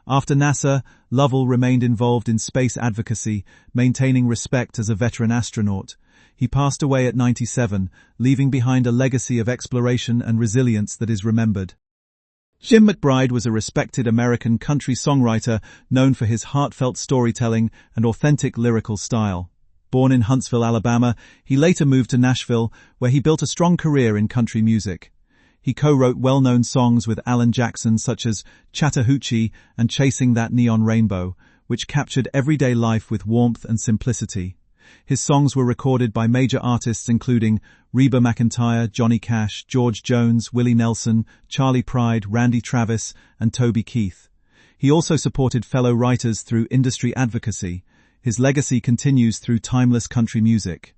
Speaker 1: After NASA, Lovell remained involved in space advocacy, maintaining respect as a veteran astronaut. He passed away at 97, leaving behind a legacy of exploration and resilience that is remembered. Jim McBride was a respected American country songwriter known for his heartfelt storytelling and authentic lyrical style. Born in Huntsville, Alabama, he later moved to Nashville, where he built a strong career in country music. He co-wrote well-known songs with Alan Jackson such as Chattahoochee and Chasing That Neon Rainbow, which captured everyday life with warmth and simplicity. His songs were recorded by major artists including Reba McEntire, Johnny Cash, George Jones, Willie Nelson, Charley Pride, Randy Travis, and Toby Keith. He also supported fellow writers through industry advocacy. His legacy continues through timeless country music.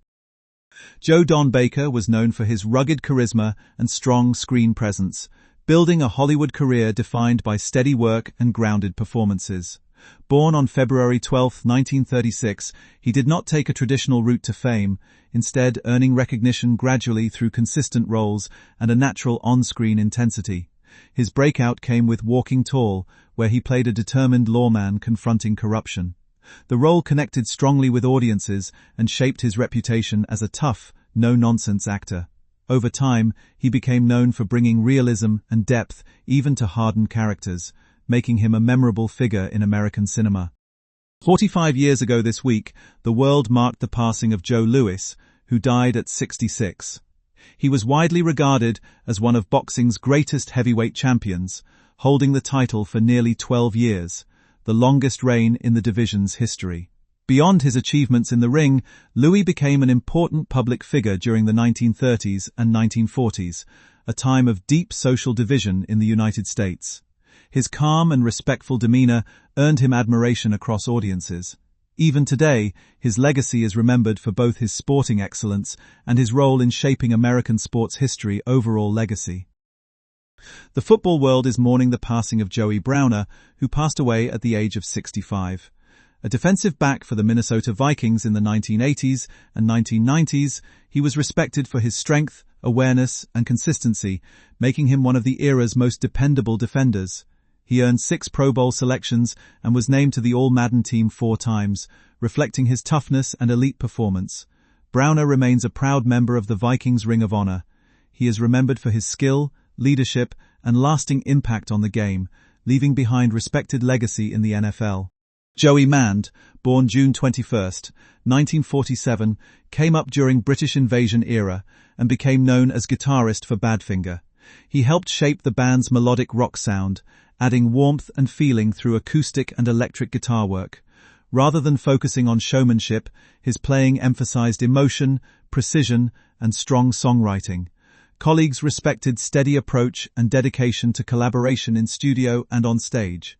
Speaker 1: Joe Don Baker was known for his rugged charisma and strong screen presence, building a Hollywood career defined by steady work and grounded performances. Born on February 12, 1936, he did not take a traditional route to fame, instead earning recognition gradually through consistent roles and a natural on-screen intensity. His breakout came with Walking Tall, where he played a determined lawman confronting corruption. The role connected strongly with audiences and shaped his reputation as a tough, no-nonsense actor. Over time, he became known for bringing realism and depth even to hardened characters, making him a memorable figure in American cinema. 45 years ago this week, the world marked the passing of Joe Louis, who died at 66. He was widely regarded as one of boxing's greatest heavyweight champions, holding the title for nearly 12 years, the longest reign in the division's history. Beyond his achievements in the ring, Louis became an important public figure during the 1930s and 1940s, a time of deep social division in the United States. His calm and respectful demeanor earned him admiration across audiences. Even today, his legacy is remembered for both his sporting excellence and his role in shaping American sports history overall legacy. The football world is mourning the passing of Joey Browner, who passed away at the age of 65. A defensive back for the Minnesota Vikings in the 1980s and 1990s, he was respected for his strength, awareness, and consistency, making him one of the era's most dependable defenders. He earned 6 Pro Bowl selections and was named to the All-Madden team 4 times, reflecting his toughness and elite performance. Browner remains a proud member of the Vikings Ring of Honor. He is remembered for his skill, leadership, and lasting impact on the game, leaving behind respected legacy in the NFL. Joey Mand, born June 21, 1947, came up during British invasion era and became known as guitarist for Badfinger. He helped shape the band's melodic rock sound, adding warmth and feeling through acoustic and electric guitar work. Rather than focusing on showmanship, his playing emphasized emotion, precision, and strong songwriting. Colleagues respected steady approach and dedication to collaboration in studio and on stage.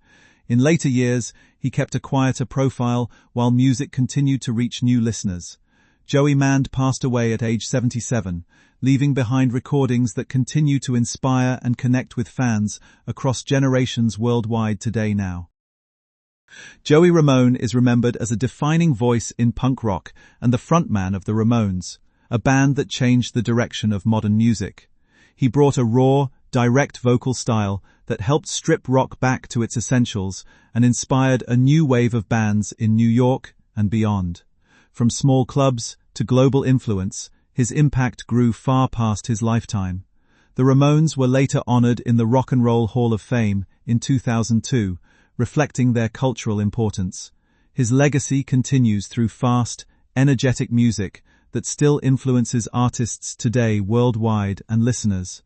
Speaker 1: In later years, he kept a quieter profile while music continued to reach new listeners. Joey Mand passed away at age 77, leaving behind recordings that continue to inspire and connect with fans across generations worldwide today now. Joey Ramone is remembered as a defining voice in punk rock and the frontman of the Ramones, a band that changed the direction of modern music. He brought a raw, direct vocal style that helped strip rock back to its essentials and inspired a new wave of bands in New York and beyond. From small clubs to global influence, his impact grew far past his lifetime. The Ramones were later honored in the Rock and Roll Hall of Fame in 2002, reflecting their cultural importance. His legacy continues through fast, energetic music that still influences artists today worldwide and listeners.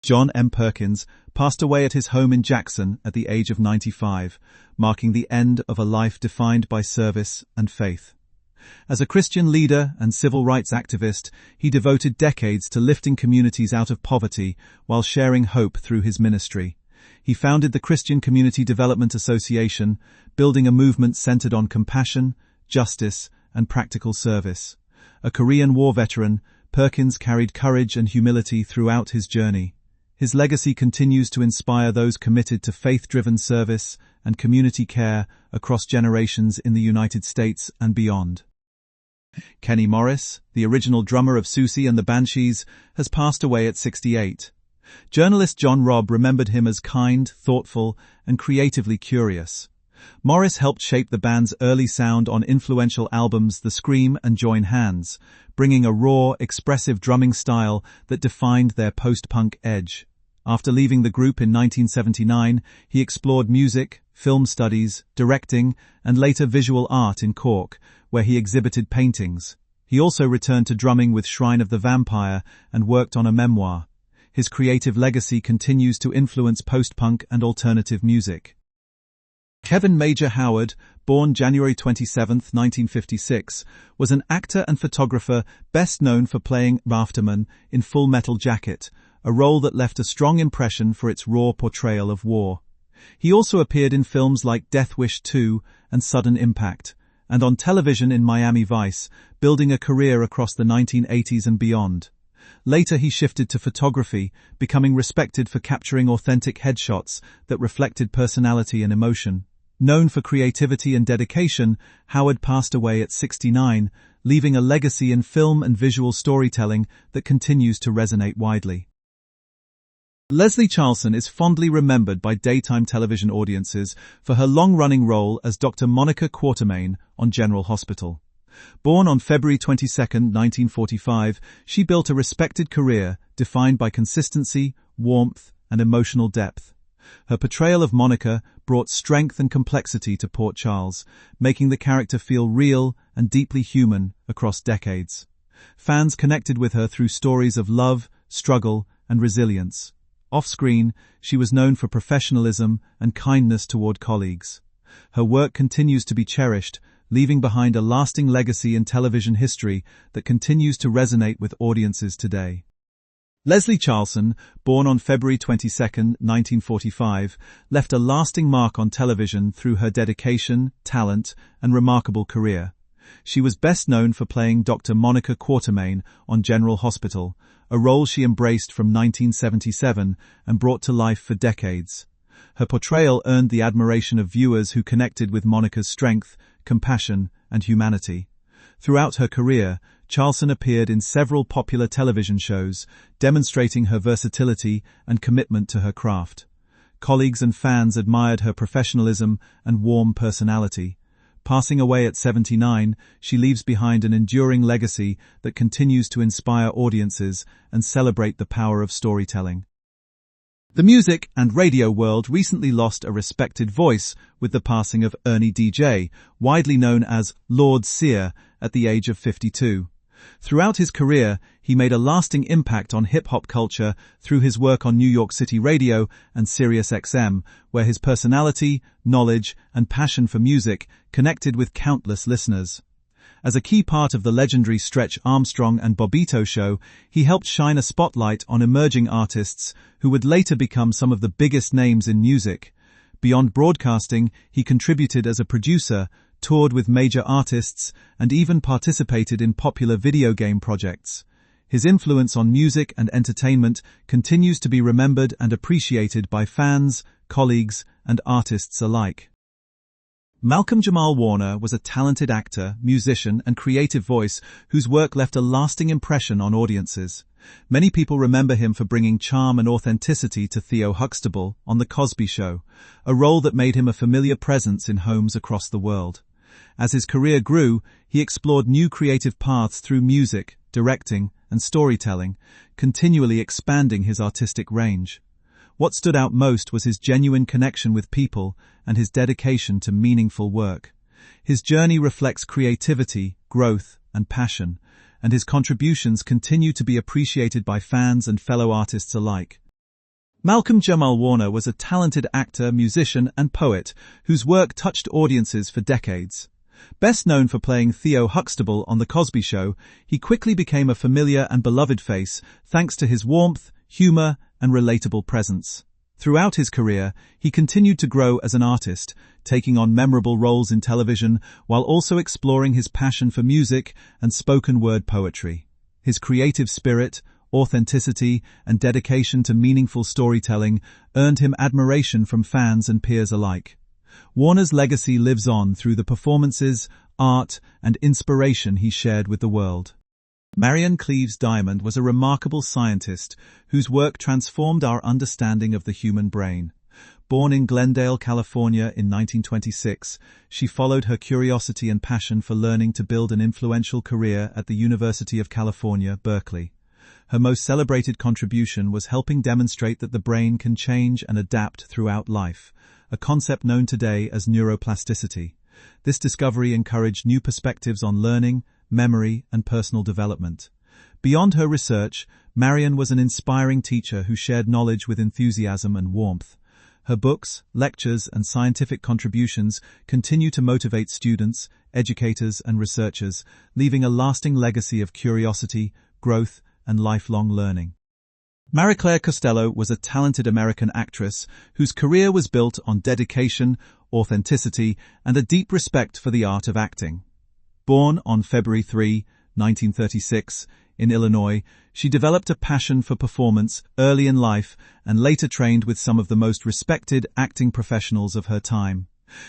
Speaker 1: John M. Perkins passed away at his home in Jackson at the age of 95, marking the end of a life defined by service and faith. As a Christian leader and civil rights activist, he devoted decades to lifting communities out of poverty while sharing hope through his ministry. He founded the Christian Community Development Association, building a movement centered on compassion, justice, and practical service. A Korean War veteran, Perkins carried courage and humility throughout his journey. His legacy continues to inspire those committed to faith-driven service and community care across generations in the United States and beyond. Kenny Morris, the original drummer of Siouxsie and the Banshees, has passed away at 68. Journalist John Robb remembered him as kind, thoughtful, and creatively curious. Morris helped shape the band's early sound on influential albums The Scream and Join Hands, bringing a raw, expressive drumming style that defined their post-punk edge. After leaving the group in 1979, he explored music, film studies, directing, and later visual art in Cork, where he exhibited paintings. He also returned to drumming with Shrine of the Vampire and worked on a memoir. His creative legacy continues to influence post-punk and alternative music. Kevin Major Howard, born January 27, 1956, was an actor and photographer best known for playing Rafterman in Full Metal Jacket, a role that left a strong impression for its raw portrayal of war. He also appeared in films like Death Wish 2 and Sudden Impact, and on television in Miami Vice, building a career across the 1980s and beyond. Later he shifted to photography, becoming respected for capturing authentic headshots that reflected personality and emotion. Known for creativity and dedication, Howard passed away at 69, leaving a legacy in film and visual storytelling that continues to resonate widely. Leslie Charlson is fondly remembered by daytime television audiences for her long-running role as Dr. Monica Quartermaine on General Hospital. Born on February 22, 1945, she built a respected career defined by consistency, warmth, and emotional depth. Her portrayal of Monica brought strength and complexity to Port Charles, making the character feel real and deeply human across decades. Fans connected with her through stories of love, struggle, and resilience. Off-screen, she was known for professionalism and kindness toward colleagues. Her work continues to be cherished, leaving behind a lasting legacy in television history that continues to resonate with audiences today. Leslie Charlson, born on February 22, 1945, left a lasting mark on television through her dedication, talent, and remarkable career. She was best known for playing Dr. Monica Quartermaine on General Hospital, a role she embraced from 1977 and brought to life for decades. Her portrayal earned the admiration of viewers who connected with Monica's strength, compassion, and humanity. Throughout her career, Charlson appeared in several popular television shows, demonstrating her versatility and commitment to her craft. Colleagues and fans admired her professionalism and warm personality. Passing away at 79, she leaves behind an enduring legacy that continues to inspire audiences and celebrate the power of storytelling. The music and radio world recently lost a respected voice with the passing of Ernie DJ, widely known as Lord Sear, at the age of 52. Throughout his career, he made a lasting impact on hip-hop culture through his work on New York City Radio and Sirius XM, where his personality, knowledge, and passion for music connected with countless listeners. As a key part of the legendary Stretch Armstrong and Bobbito show, he helped shine a spotlight on emerging artists who would later become some of the biggest names in music. Beyond broadcasting, he contributed as a producer, toured with major artists, and even participated in popular video game projects. His influence on music and entertainment continues to be remembered and appreciated by fans, colleagues, and artists alike. Malcolm Jamal Warner was a talented actor, musician, and creative voice whose work left a lasting impression on audiences. Many people remember him for bringing charm and authenticity to Theo Huxtable on The Cosby Show, a role that made him a familiar presence in homes across the world. As his career grew, he explored new creative paths through music, directing, and storytelling, continually expanding his artistic range. What stood out most was his genuine connection with people and his dedication to meaningful work. His journey reflects creativity, growth, and passion, and his contributions continue to be appreciated by fans and fellow artists alike. Malcolm Jamal Warner was a talented actor, musician, and poet whose work touched audiences for decades. Best known for playing Theo Huxtable on The Cosby Show, he quickly became a familiar and beloved face thanks to his warmth, humor, and relatable presence. Throughout his career, he continued to grow as an artist, taking on memorable roles in television while also exploring his passion for music and spoken-word poetry. His creative spirit, authenticity, and dedication to meaningful storytelling earned him admiration from fans and peers alike. Warner's legacy lives on through the performances, art, and inspiration he shared with the world. Marion Cleaves Diamond was a remarkable scientist whose work transformed our understanding of the human brain. Born in Glendale, California in 1926, she followed her curiosity and passion for learning to build an influential career at the University of California, Berkeley. Her most celebrated contribution was helping demonstrate that the brain can change and adapt throughout life, a concept known today as neuroplasticity. This discovery encouraged new perspectives on learning, memory, and personal development. Beyond her research, Marion was an inspiring teacher who shared knowledge with enthusiasm and warmth. Her books, lectures, and scientific contributions continue to motivate students, educators, and researchers, leaving a lasting legacy of curiosity, growth, and lifelong learning. Marie-Claire Costello was a talented American actress whose career was built on dedication, authenticity, and a deep respect for the art of acting. Born on February 3, 1936, in Illinois, she developed a passion for performance early in life and later trained with some of the most respected acting professionals of her time.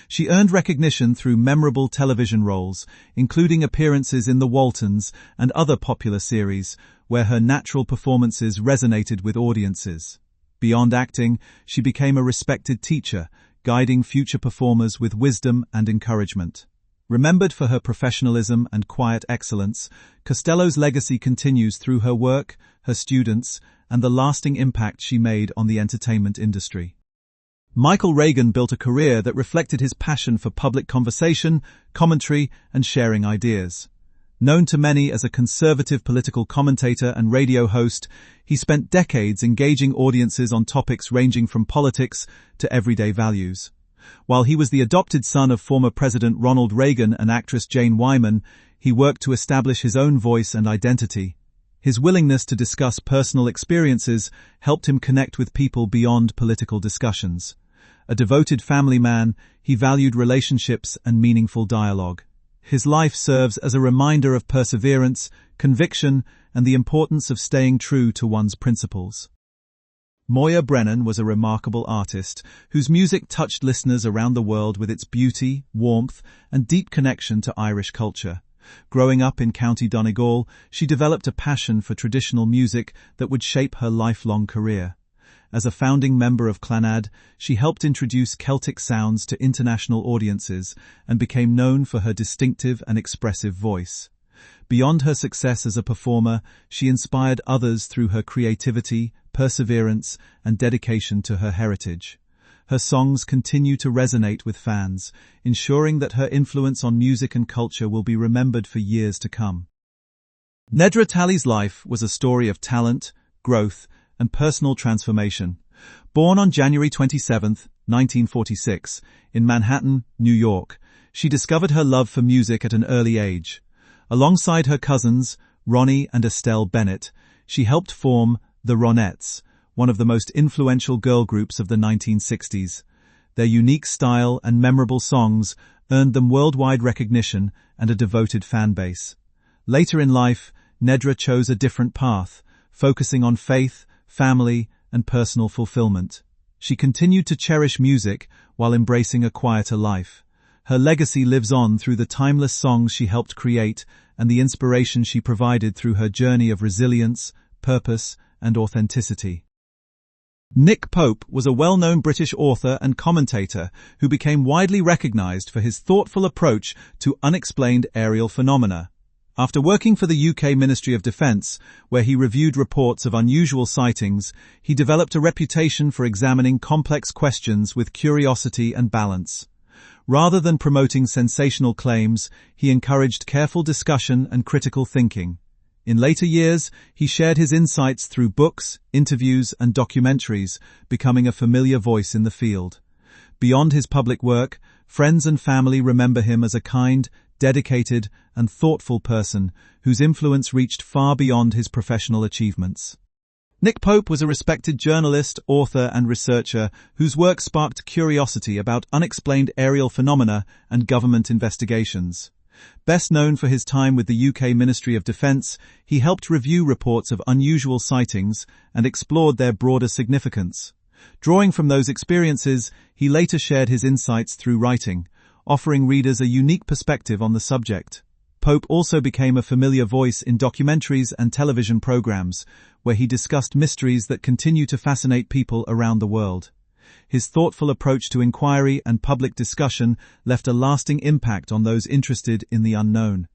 Speaker 1: She earned recognition through memorable television roles, including appearances in The Waltons and other popular series, where her natural performances resonated with audiences. Beyond acting, she became a respected teacher, guiding future performers with wisdom and encouragement. Remembered for her professionalism and quiet excellence, Costello's legacy continues through her work, her students, and the lasting impact she made on the entertainment industry. Michael Reagan built a career that reflected his passion for public conversation, commentary, and sharing ideas. Known to many as a conservative political commentator and radio host, he spent decades engaging audiences on topics ranging from politics to everyday values. While he was the adopted son of former President Ronald Reagan and actress Jane Wyman, he worked to establish his own voice and identity. His willingness to discuss personal experiences helped him connect with people beyond political discussions. A devoted family man, he valued relationships and meaningful dialogue. His life serves as a reminder of perseverance, conviction, and the importance of staying true to one's principles. Moya Brennan was a remarkable artist whose music touched listeners around the world with its beauty, warmth, and deep connection to Irish culture. Growing up in County Donegal, she developed a passion for traditional music that would shape her lifelong career. As a founding member of Clannad, she helped introduce Celtic sounds to international audiences and became known for her distinctive and expressive voice. Beyond her success as a performer, she inspired others through her creativity, perseverance, and dedication to her heritage. Her songs continue to resonate with fans, ensuring that her influence on music and culture will be remembered for years to come. Nedra Talley's life was a story of talent, growth, and personal transformation. Born on January 27, 1946, in Manhattan, New York, she discovered her love for music at an early age. Alongside her cousins, Ronnie and Estelle Bennett, she helped form the Ronettes, one of the most influential girl groups of the 1960s. Their unique style and memorable songs earned them worldwide recognition and a devoted fan base. Later in life, Nedra chose a different path, focusing on faith, family, and personal fulfillment. She continued to cherish music while embracing a quieter life. Her legacy lives on through the timeless songs she helped create and the inspiration she provided through her journey of resilience, purpose, and authenticity. Nick Pope was a well-known British author and commentator who became widely recognized for his thoughtful approach to unexplained aerial phenomena. After working for the UK Ministry of Defence, where he reviewed reports of unusual sightings, he developed a reputation for examining complex questions with curiosity and balance. Rather than promoting sensational claims, he encouraged careful discussion and critical thinking. In later years, he shared his insights through books, interviews, and documentaries, becoming a familiar voice in the field. Beyond his public work, friends and family remember him as a kind, dedicated, and thoughtful person whose influence reached far beyond his professional achievements. Nick Pope was a respected journalist, author, and researcher whose work sparked curiosity about unexplained aerial phenomena and government investigations. Best known for his time with the UK Ministry of Defence, he helped review reports of unusual sightings and explored their broader significance. Drawing from those experiences, he later shared his insights through writing, offering readers a unique perspective on the subject. Pope also became a familiar voice in documentaries and television programs, where he discussed mysteries that continue to fascinate people around the world. His thoughtful approach to inquiry and public discussion left a lasting impact on those interested in the unknown.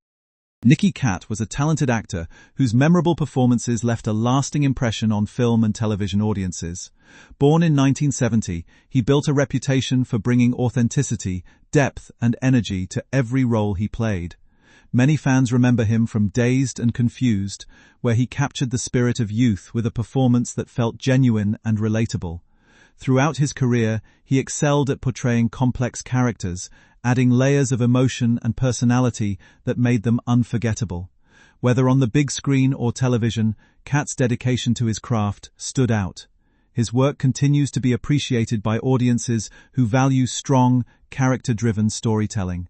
Speaker 1: Nicky Katt was a talented actor whose memorable performances left a lasting impression on film and television audiences. Born in 1970, he built a reputation for bringing authenticity, depth, and energy to every role he played. Many fans remember him from Dazed and Confused, where he captured the spirit of youth with a performance that felt genuine and relatable. Throughout his career, he excelled at portraying complex characters, adding layers of emotion and personality that made them unforgettable. Whether on the big screen or television, Katt's dedication to his craft stood out. His work continues to be appreciated by audiences who value strong, character-driven storytelling.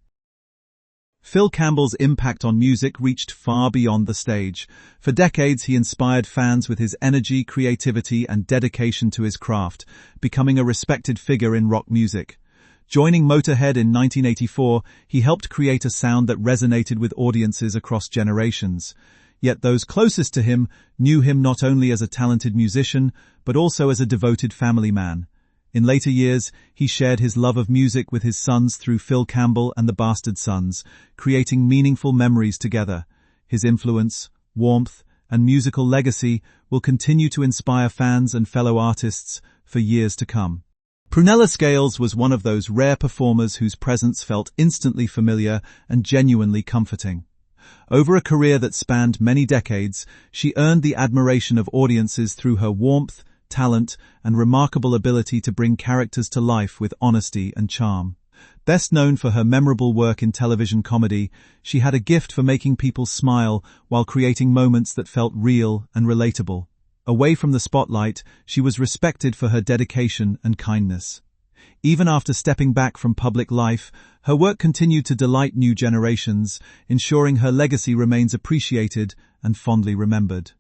Speaker 1: Phil Campbell's impact on music reached far beyond the stage. For decades, he inspired fans with his energy, creativity, and dedication to his craft, becoming a respected figure in rock music. Joining Motorhead in 1984, he helped create a sound that resonated with audiences across generations. Yet those closest to him knew him not only as a talented musician, but also as a devoted family man. In later years, he shared his love of music with his sons through Phil Campbell and the Bastard Sons, creating meaningful memories together. His influence, warmth, and musical legacy will continue to inspire fans and fellow artists for years to come. Prunella Scales was one of those rare performers whose presence felt instantly familiar and genuinely comforting. Over a career that spanned many decades, she earned the admiration of audiences through her warmth, talent, and remarkable ability to bring characters to life with honesty and charm. Best known for her memorable work in television comedy, she had a gift for making people smile while creating moments that felt real and relatable. Away from the spotlight, she was respected for her dedication and kindness. Even after stepping back from public life, her work continued to delight new generations, ensuring her legacy remains appreciated and fondly remembered.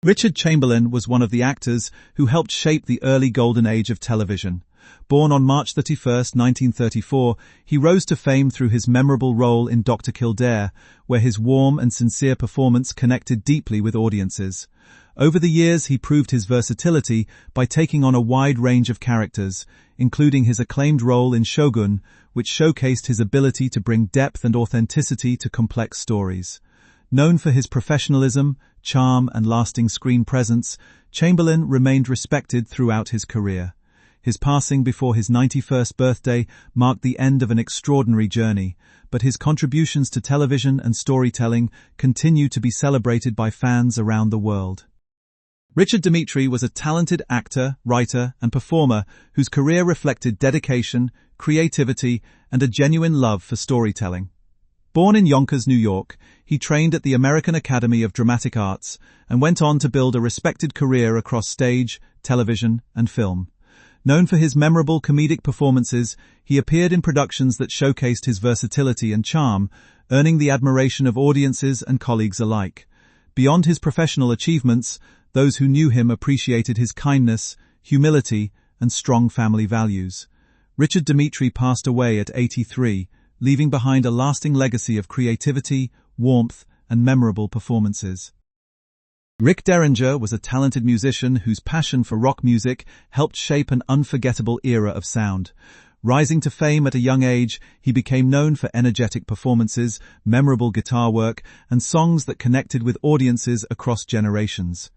Speaker 1: Richard Chamberlain was one of the actors who helped shape the early golden age of television. Born on March 31, 1934, he rose to fame through his memorable role in Dr. Kildare, where his warm and sincere performance connected deeply with audiences. Over the years, he proved his versatility by taking on a wide range of characters, including his acclaimed role in Shogun, which showcased his ability to bring depth and authenticity to complex stories. Known for his professionalism, charm, and lasting screen presence, Chamberlain remained respected throughout his career. His passing before his 91st birthday marked the end of an extraordinary journey, but his contributions to television and storytelling continue to be celebrated by fans around the world. Richard Dimitri was a talented actor, writer, and performer whose career reflected dedication, creativity, and a genuine love for storytelling. Born in Yonkers, New York, he trained at the American Academy of Dramatic Arts and went on to build a respected career across stage, television, and film. Known for his memorable comedic performances, he appeared in productions that showcased his versatility and charm, earning the admiration of audiences and colleagues alike. Beyond his professional achievements, those who knew him appreciated his kindness, humility, and strong family values. Richard Dimitri passed away at 83, leaving behind a lasting legacy of creativity, warmth, and memorable performances. Rick Derringer was a talented musician whose passion for rock music helped shape an unforgettable era of sound. Rising to fame at a young age, he became known for energetic performances, memorable guitar work, and songs that connected with audiences across generations.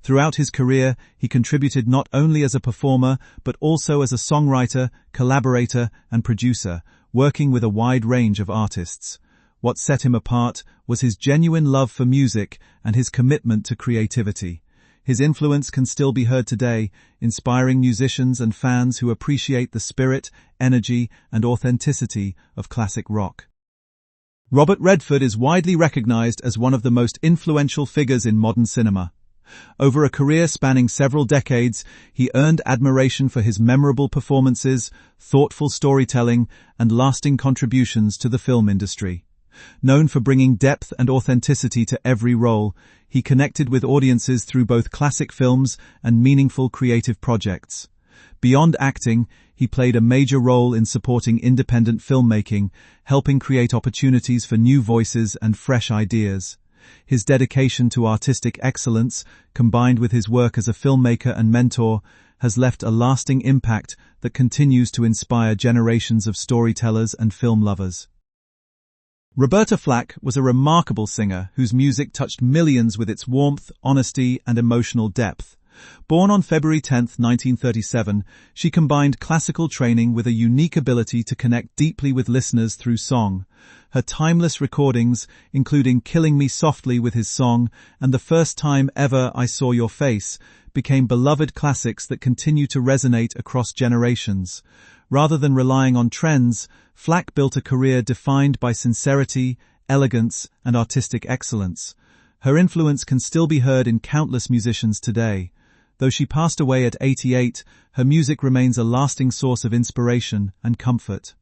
Speaker 1: Throughout his career, he contributed not only as a performer, but also as a songwriter, collaborator, and producer, working with a wide range of artists. What set him apart was his genuine love for music and his commitment to creativity. His influence can still be heard today, inspiring musicians and fans who appreciate the spirit, energy, and authenticity of classic rock. Robert Redford is widely recognized as one of the most influential figures in modern cinema. Over a career spanning several decades, he earned admiration for his memorable performances, thoughtful storytelling, and lasting contributions to the film industry. Known for bringing depth and authenticity to every role, he connected with audiences through both classic films and meaningful creative projects. Beyond acting, he played a major role in supporting independent filmmaking, helping create opportunities for new voices and fresh ideas. His dedication to artistic excellence, combined with his work as a filmmaker and mentor, has left a lasting impact that continues to inspire generations of storytellers and film lovers. Roberta Flack was a remarkable singer whose music touched millions with its warmth, honesty, and emotional depth. Born on February 10, 1937, she combined classical training with a unique ability to connect deeply with listeners through song. Her timeless recordings, including Killing Me Softly with his song and The First Time Ever I Saw Your Face, became beloved classics that continue to resonate across generations. Rather than relying on trends, Flack built a career defined by sincerity, elegance, and artistic excellence. Her influence can still be heard in countless musicians today. Though she passed away at 88, her music remains a lasting source of inspiration and comfort.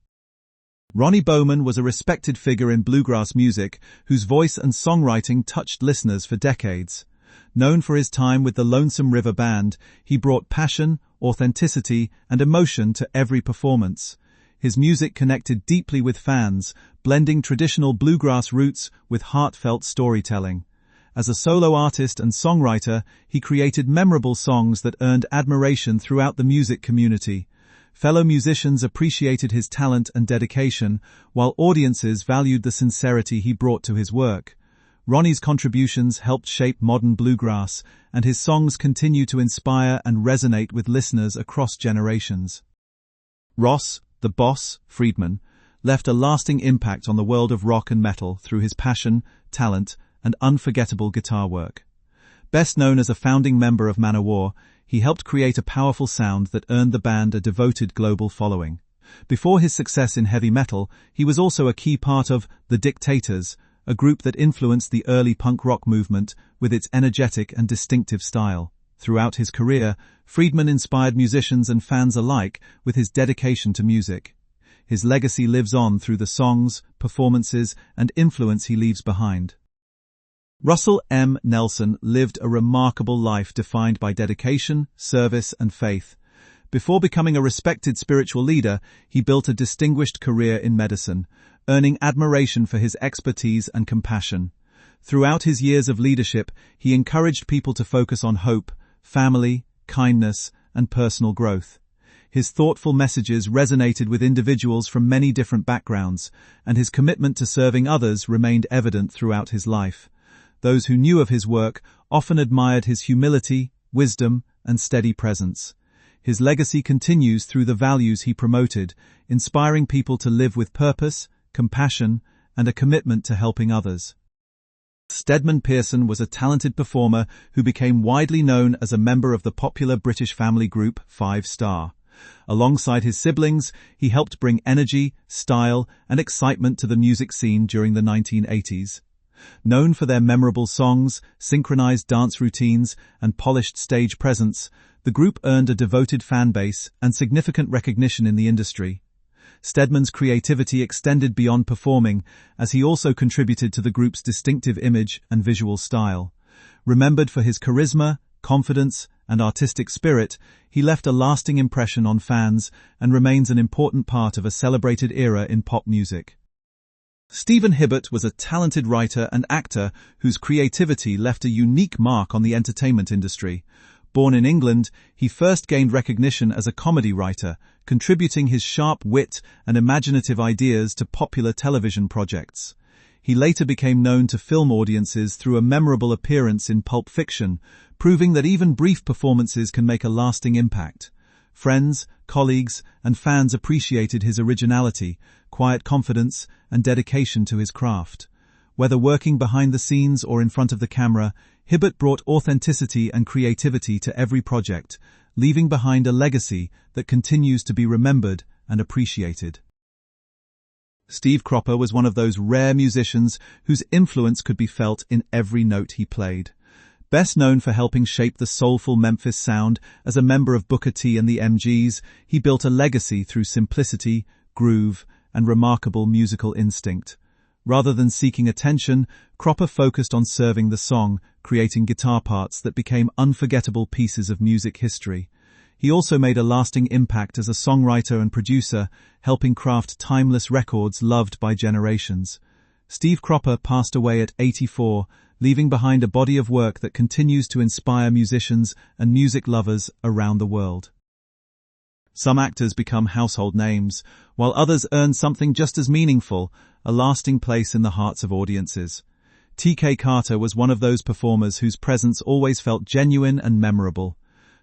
Speaker 1: Ronnie Bowman was a respected figure in bluegrass music, whose voice and songwriting touched listeners for decades. Known for his time with the Lonesome River Band, he brought passion, authenticity, and emotion to every performance. His music connected deeply with fans, blending traditional bluegrass roots with heartfelt storytelling. As a solo artist and songwriter, he created memorable songs that earned admiration throughout the music community. Fellow musicians appreciated his talent and dedication, while audiences valued the sincerity he brought to his work. Ronnie's contributions helped shape modern bluegrass, and his songs continue to inspire and resonate with listeners across generations. Ross, the Boss, Friedman, left a lasting impact on the world of rock and metal through his passion, talent, and unforgettable guitar work. Best known as a founding member of Manowar, he helped create a powerful sound that earned the band a devoted global following. Before his success in heavy metal, he was also a key part of The Dictators, a group that influenced the early punk rock movement with its energetic and distinctive style. Throughout his career, Friedman inspired musicians and fans alike with his dedication to music. His legacy lives on through the songs, performances, and influence he leaves behind. Russell M. Nelson lived a remarkable life defined by dedication, service, and faith. Before becoming a respected spiritual leader, he built a distinguished career in medicine, earning admiration for his expertise and compassion. Throughout his years of leadership, he encouraged people to focus on hope, family, kindness, and personal growth. His thoughtful messages resonated with individuals from many different backgrounds, and his commitment to serving others remained evident throughout his life. Those who knew of his work often admired his humility, wisdom, and steady presence. His legacy continues through the values he promoted, inspiring people to live with purpose, compassion, and a commitment to helping others. Stedman Pearson was a talented performer who became widely known as a member of the popular British family group 5 Star. Alongside his siblings, he helped bring energy, style, and excitement to the music scene during the 1980s. Known for their memorable songs, synchronized dance routines, and polished stage presence, the group earned a devoted fan base and significant recognition in the industry. Stedman's creativity extended beyond performing, as he also contributed to the group's distinctive image and visual style. Remembered for his charisma, confidence, and artistic spirit, he left a lasting impression on fans and remains an important part of a celebrated era in pop music. Stephen Hibbert was a talented writer and actor whose creativity left a unique mark on the entertainment industry. Born in England, he first gained recognition as a comedy writer, contributing his sharp wit and imaginative ideas to popular television projects. He later became known to film audiences through a memorable appearance in Pulp Fiction, proving that even brief performances can make a lasting impact. Friends, colleagues, and fans appreciated his originality, quiet confidence, and dedication to his craft. Whether working behind the scenes or in front of the camera, Hibbert brought authenticity and creativity to every project, leaving behind a legacy that continues to be remembered and appreciated. Steve Cropper was one of those rare musicians whose influence could be felt in every note he played. Best known for helping shape the soulful Memphis sound as a member of Booker T and the MGs, he built a legacy through simplicity, groove, and remarkable musical instinct. Rather than seeking attention, Cropper focused on serving the song, creating guitar parts that became unforgettable pieces of music history. He also made a lasting impact as a songwriter and producer, helping craft timeless records loved by generations. Steve Cropper passed away at 84, leaving behind a body of work that continues to inspire musicians and music lovers around the world. Some actors become household names, while others earn something just as meaningful, a lasting place in the hearts of audiences. T.K. Carter was one of those performers whose presence always felt genuine and memorable.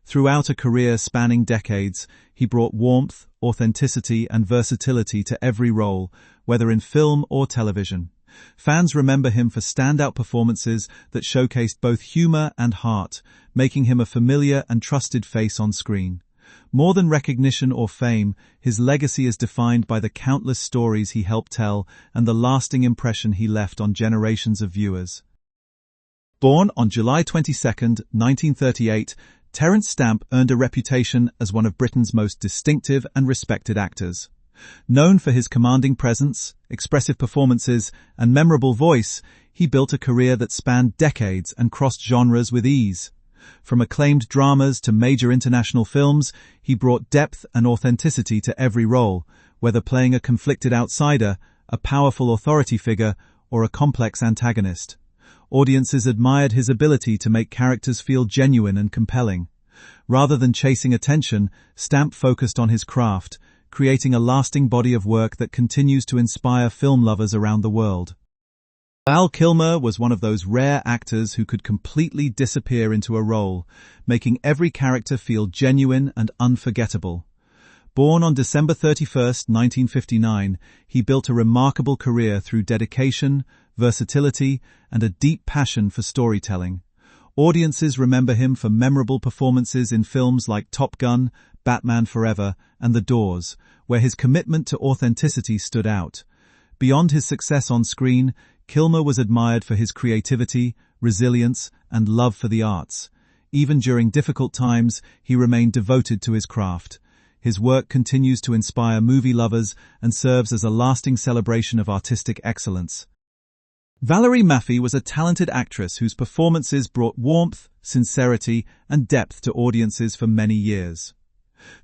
Speaker 1: Throughout a career spanning decades, he brought warmth, authenticity, and versatility to every role, whether in film or television. Fans remember him for standout performances that showcased both humor and heart, making him a familiar and trusted face on screen. More than recognition or fame, his legacy is defined by the countless stories he helped tell and the lasting impression he left on generations of viewers. Born on July 22, 1938, Terence Stamp earned a reputation as one of Britain's most distinctive and respected actors. Known for his commanding presence, expressive performances, and memorable voice, he built a career that spanned decades and crossed genres with ease. From acclaimed dramas to major international films, he brought depth and authenticity to every role, whether playing a conflicted outsider, a powerful authority figure, or a complex antagonist. Audiences admired his ability to make characters feel genuine and compelling. Rather than chasing attention, Stamp focused on his craft, creating a lasting body of work that continues to inspire film lovers around the world. Val Kilmer was one of those rare actors who could completely disappear into a role, making every character feel genuine and unforgettable. Born on December 31, 1959, he built a remarkable career through dedication, versatility, and a deep passion for storytelling. Audiences remember him for memorable performances in films like Top Gun, Batman Forever, and The Doors, where his commitment to authenticity stood out. Beyond his success on screen, Kilmer was admired for his creativity, resilience, and love for the arts. Even during difficult times, he remained devoted to his craft. His work continues to inspire movie lovers and serves as a lasting celebration of artistic excellence. Valerie Maffei was a talented actress whose performances brought warmth, sincerity, and depth to audiences for many years.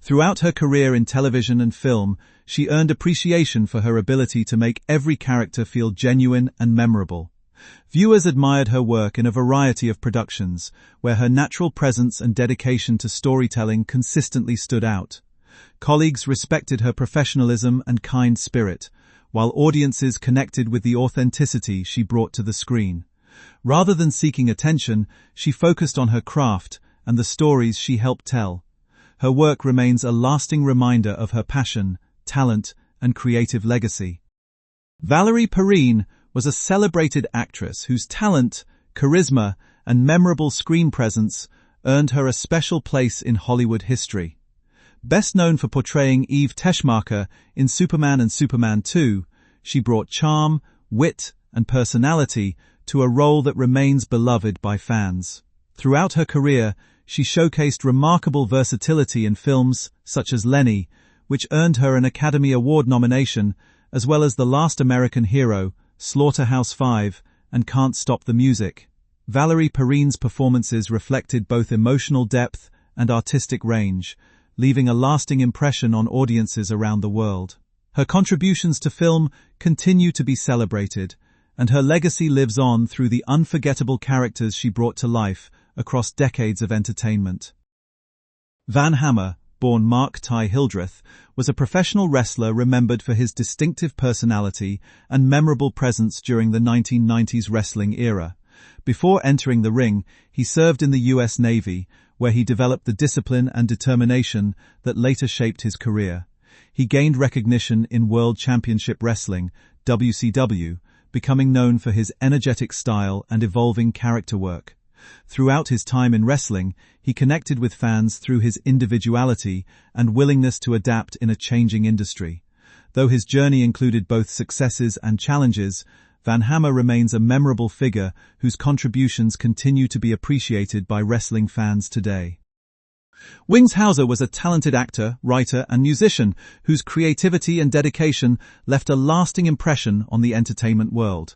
Speaker 1: Throughout her career in television and film, she earned appreciation for her ability to make every character feel genuine and memorable. Viewers admired her work in a variety of productions, where her natural presence and dedication to storytelling consistently stood out. Colleagues respected her professionalism and kind spirit, while audiences connected with the authenticity she brought to the screen. Rather than seeking attention, she focused on her craft and the stories she helped tell. Her work remains a lasting reminder of her passion, talent, and creative legacy. Valerie Perrine was a celebrated actress whose talent, charisma, and memorable screen presence earned her a special place in Hollywood history. Best known for portraying Eve Teschmacher in Superman and Superman 2, she brought charm, wit, and personality to a role that remains beloved by fans. Throughout her career, she showcased remarkable versatility in films such as Lenny, which earned her an Academy Award nomination, as well as The Last American Hero, Slaughterhouse-Five, and Can't Stop the Music. Valerie Perrine's performances reflected both emotional depth and artistic range, leaving a lasting impression on audiences around the world. Her contributions to film continue to be celebrated, and her legacy lives on through the unforgettable characters she brought to life across decades of entertainment. Van Hammer, born Mark Ty Hildreth, was a professional wrestler remembered for his distinctive personality and memorable presence during the 1990s wrestling era. Before entering the ring, he served in the U.S. Navy, where he developed the discipline and determination that later shaped his career. He gained recognition in World Championship Wrestling, WCW, becoming known for his energetic style and evolving character work. Throughout his time in wrestling, he connected with fans through his individuality and willingness to adapt in a changing industry. Though his journey included both successes and challenges, Van Hammer remains a memorable figure whose contributions continue to be appreciated by wrestling fans today. Wings Hauser was a talented actor, writer, and musician whose creativity and dedication left a lasting impression on the entertainment world.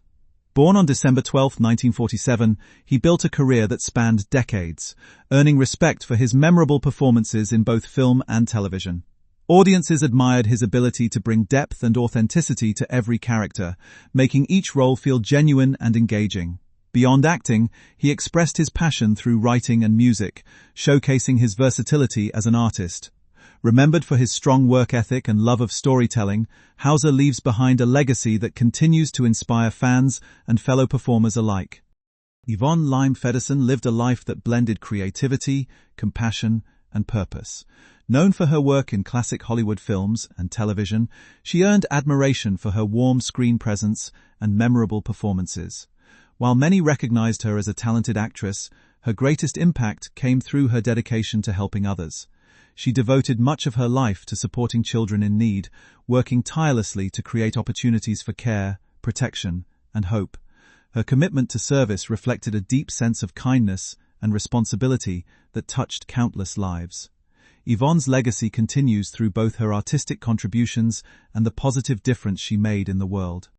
Speaker 1: Born on December 12, 1947, he built a career that spanned decades, earning respect for his memorable performances in both film and television. Audiences admired his ability to bring depth and authenticity to every character, making each role feel genuine and engaging. Beyond acting, he expressed his passion through writing and music, showcasing his versatility as an artist. Remembered for his strong work ethic and love of storytelling, Hauser leaves behind a legacy that continues to inspire fans and fellow performers alike. Yvonne Lime Feddersen lived a life that blended creativity, compassion, and purpose. Known for her work in classic Hollywood films and television, she earned admiration for her warm screen presence and memorable performances. While many recognized her as a talented actress, her greatest impact came through her dedication to helping others. She devoted much of her life to supporting children in need, working tirelessly to create opportunities for care, protection, and hope. Her commitment to service reflected a deep sense of kindness and responsibility that touched countless lives. Yvonne's legacy continues through both her artistic contributions and the positive difference she made in the world.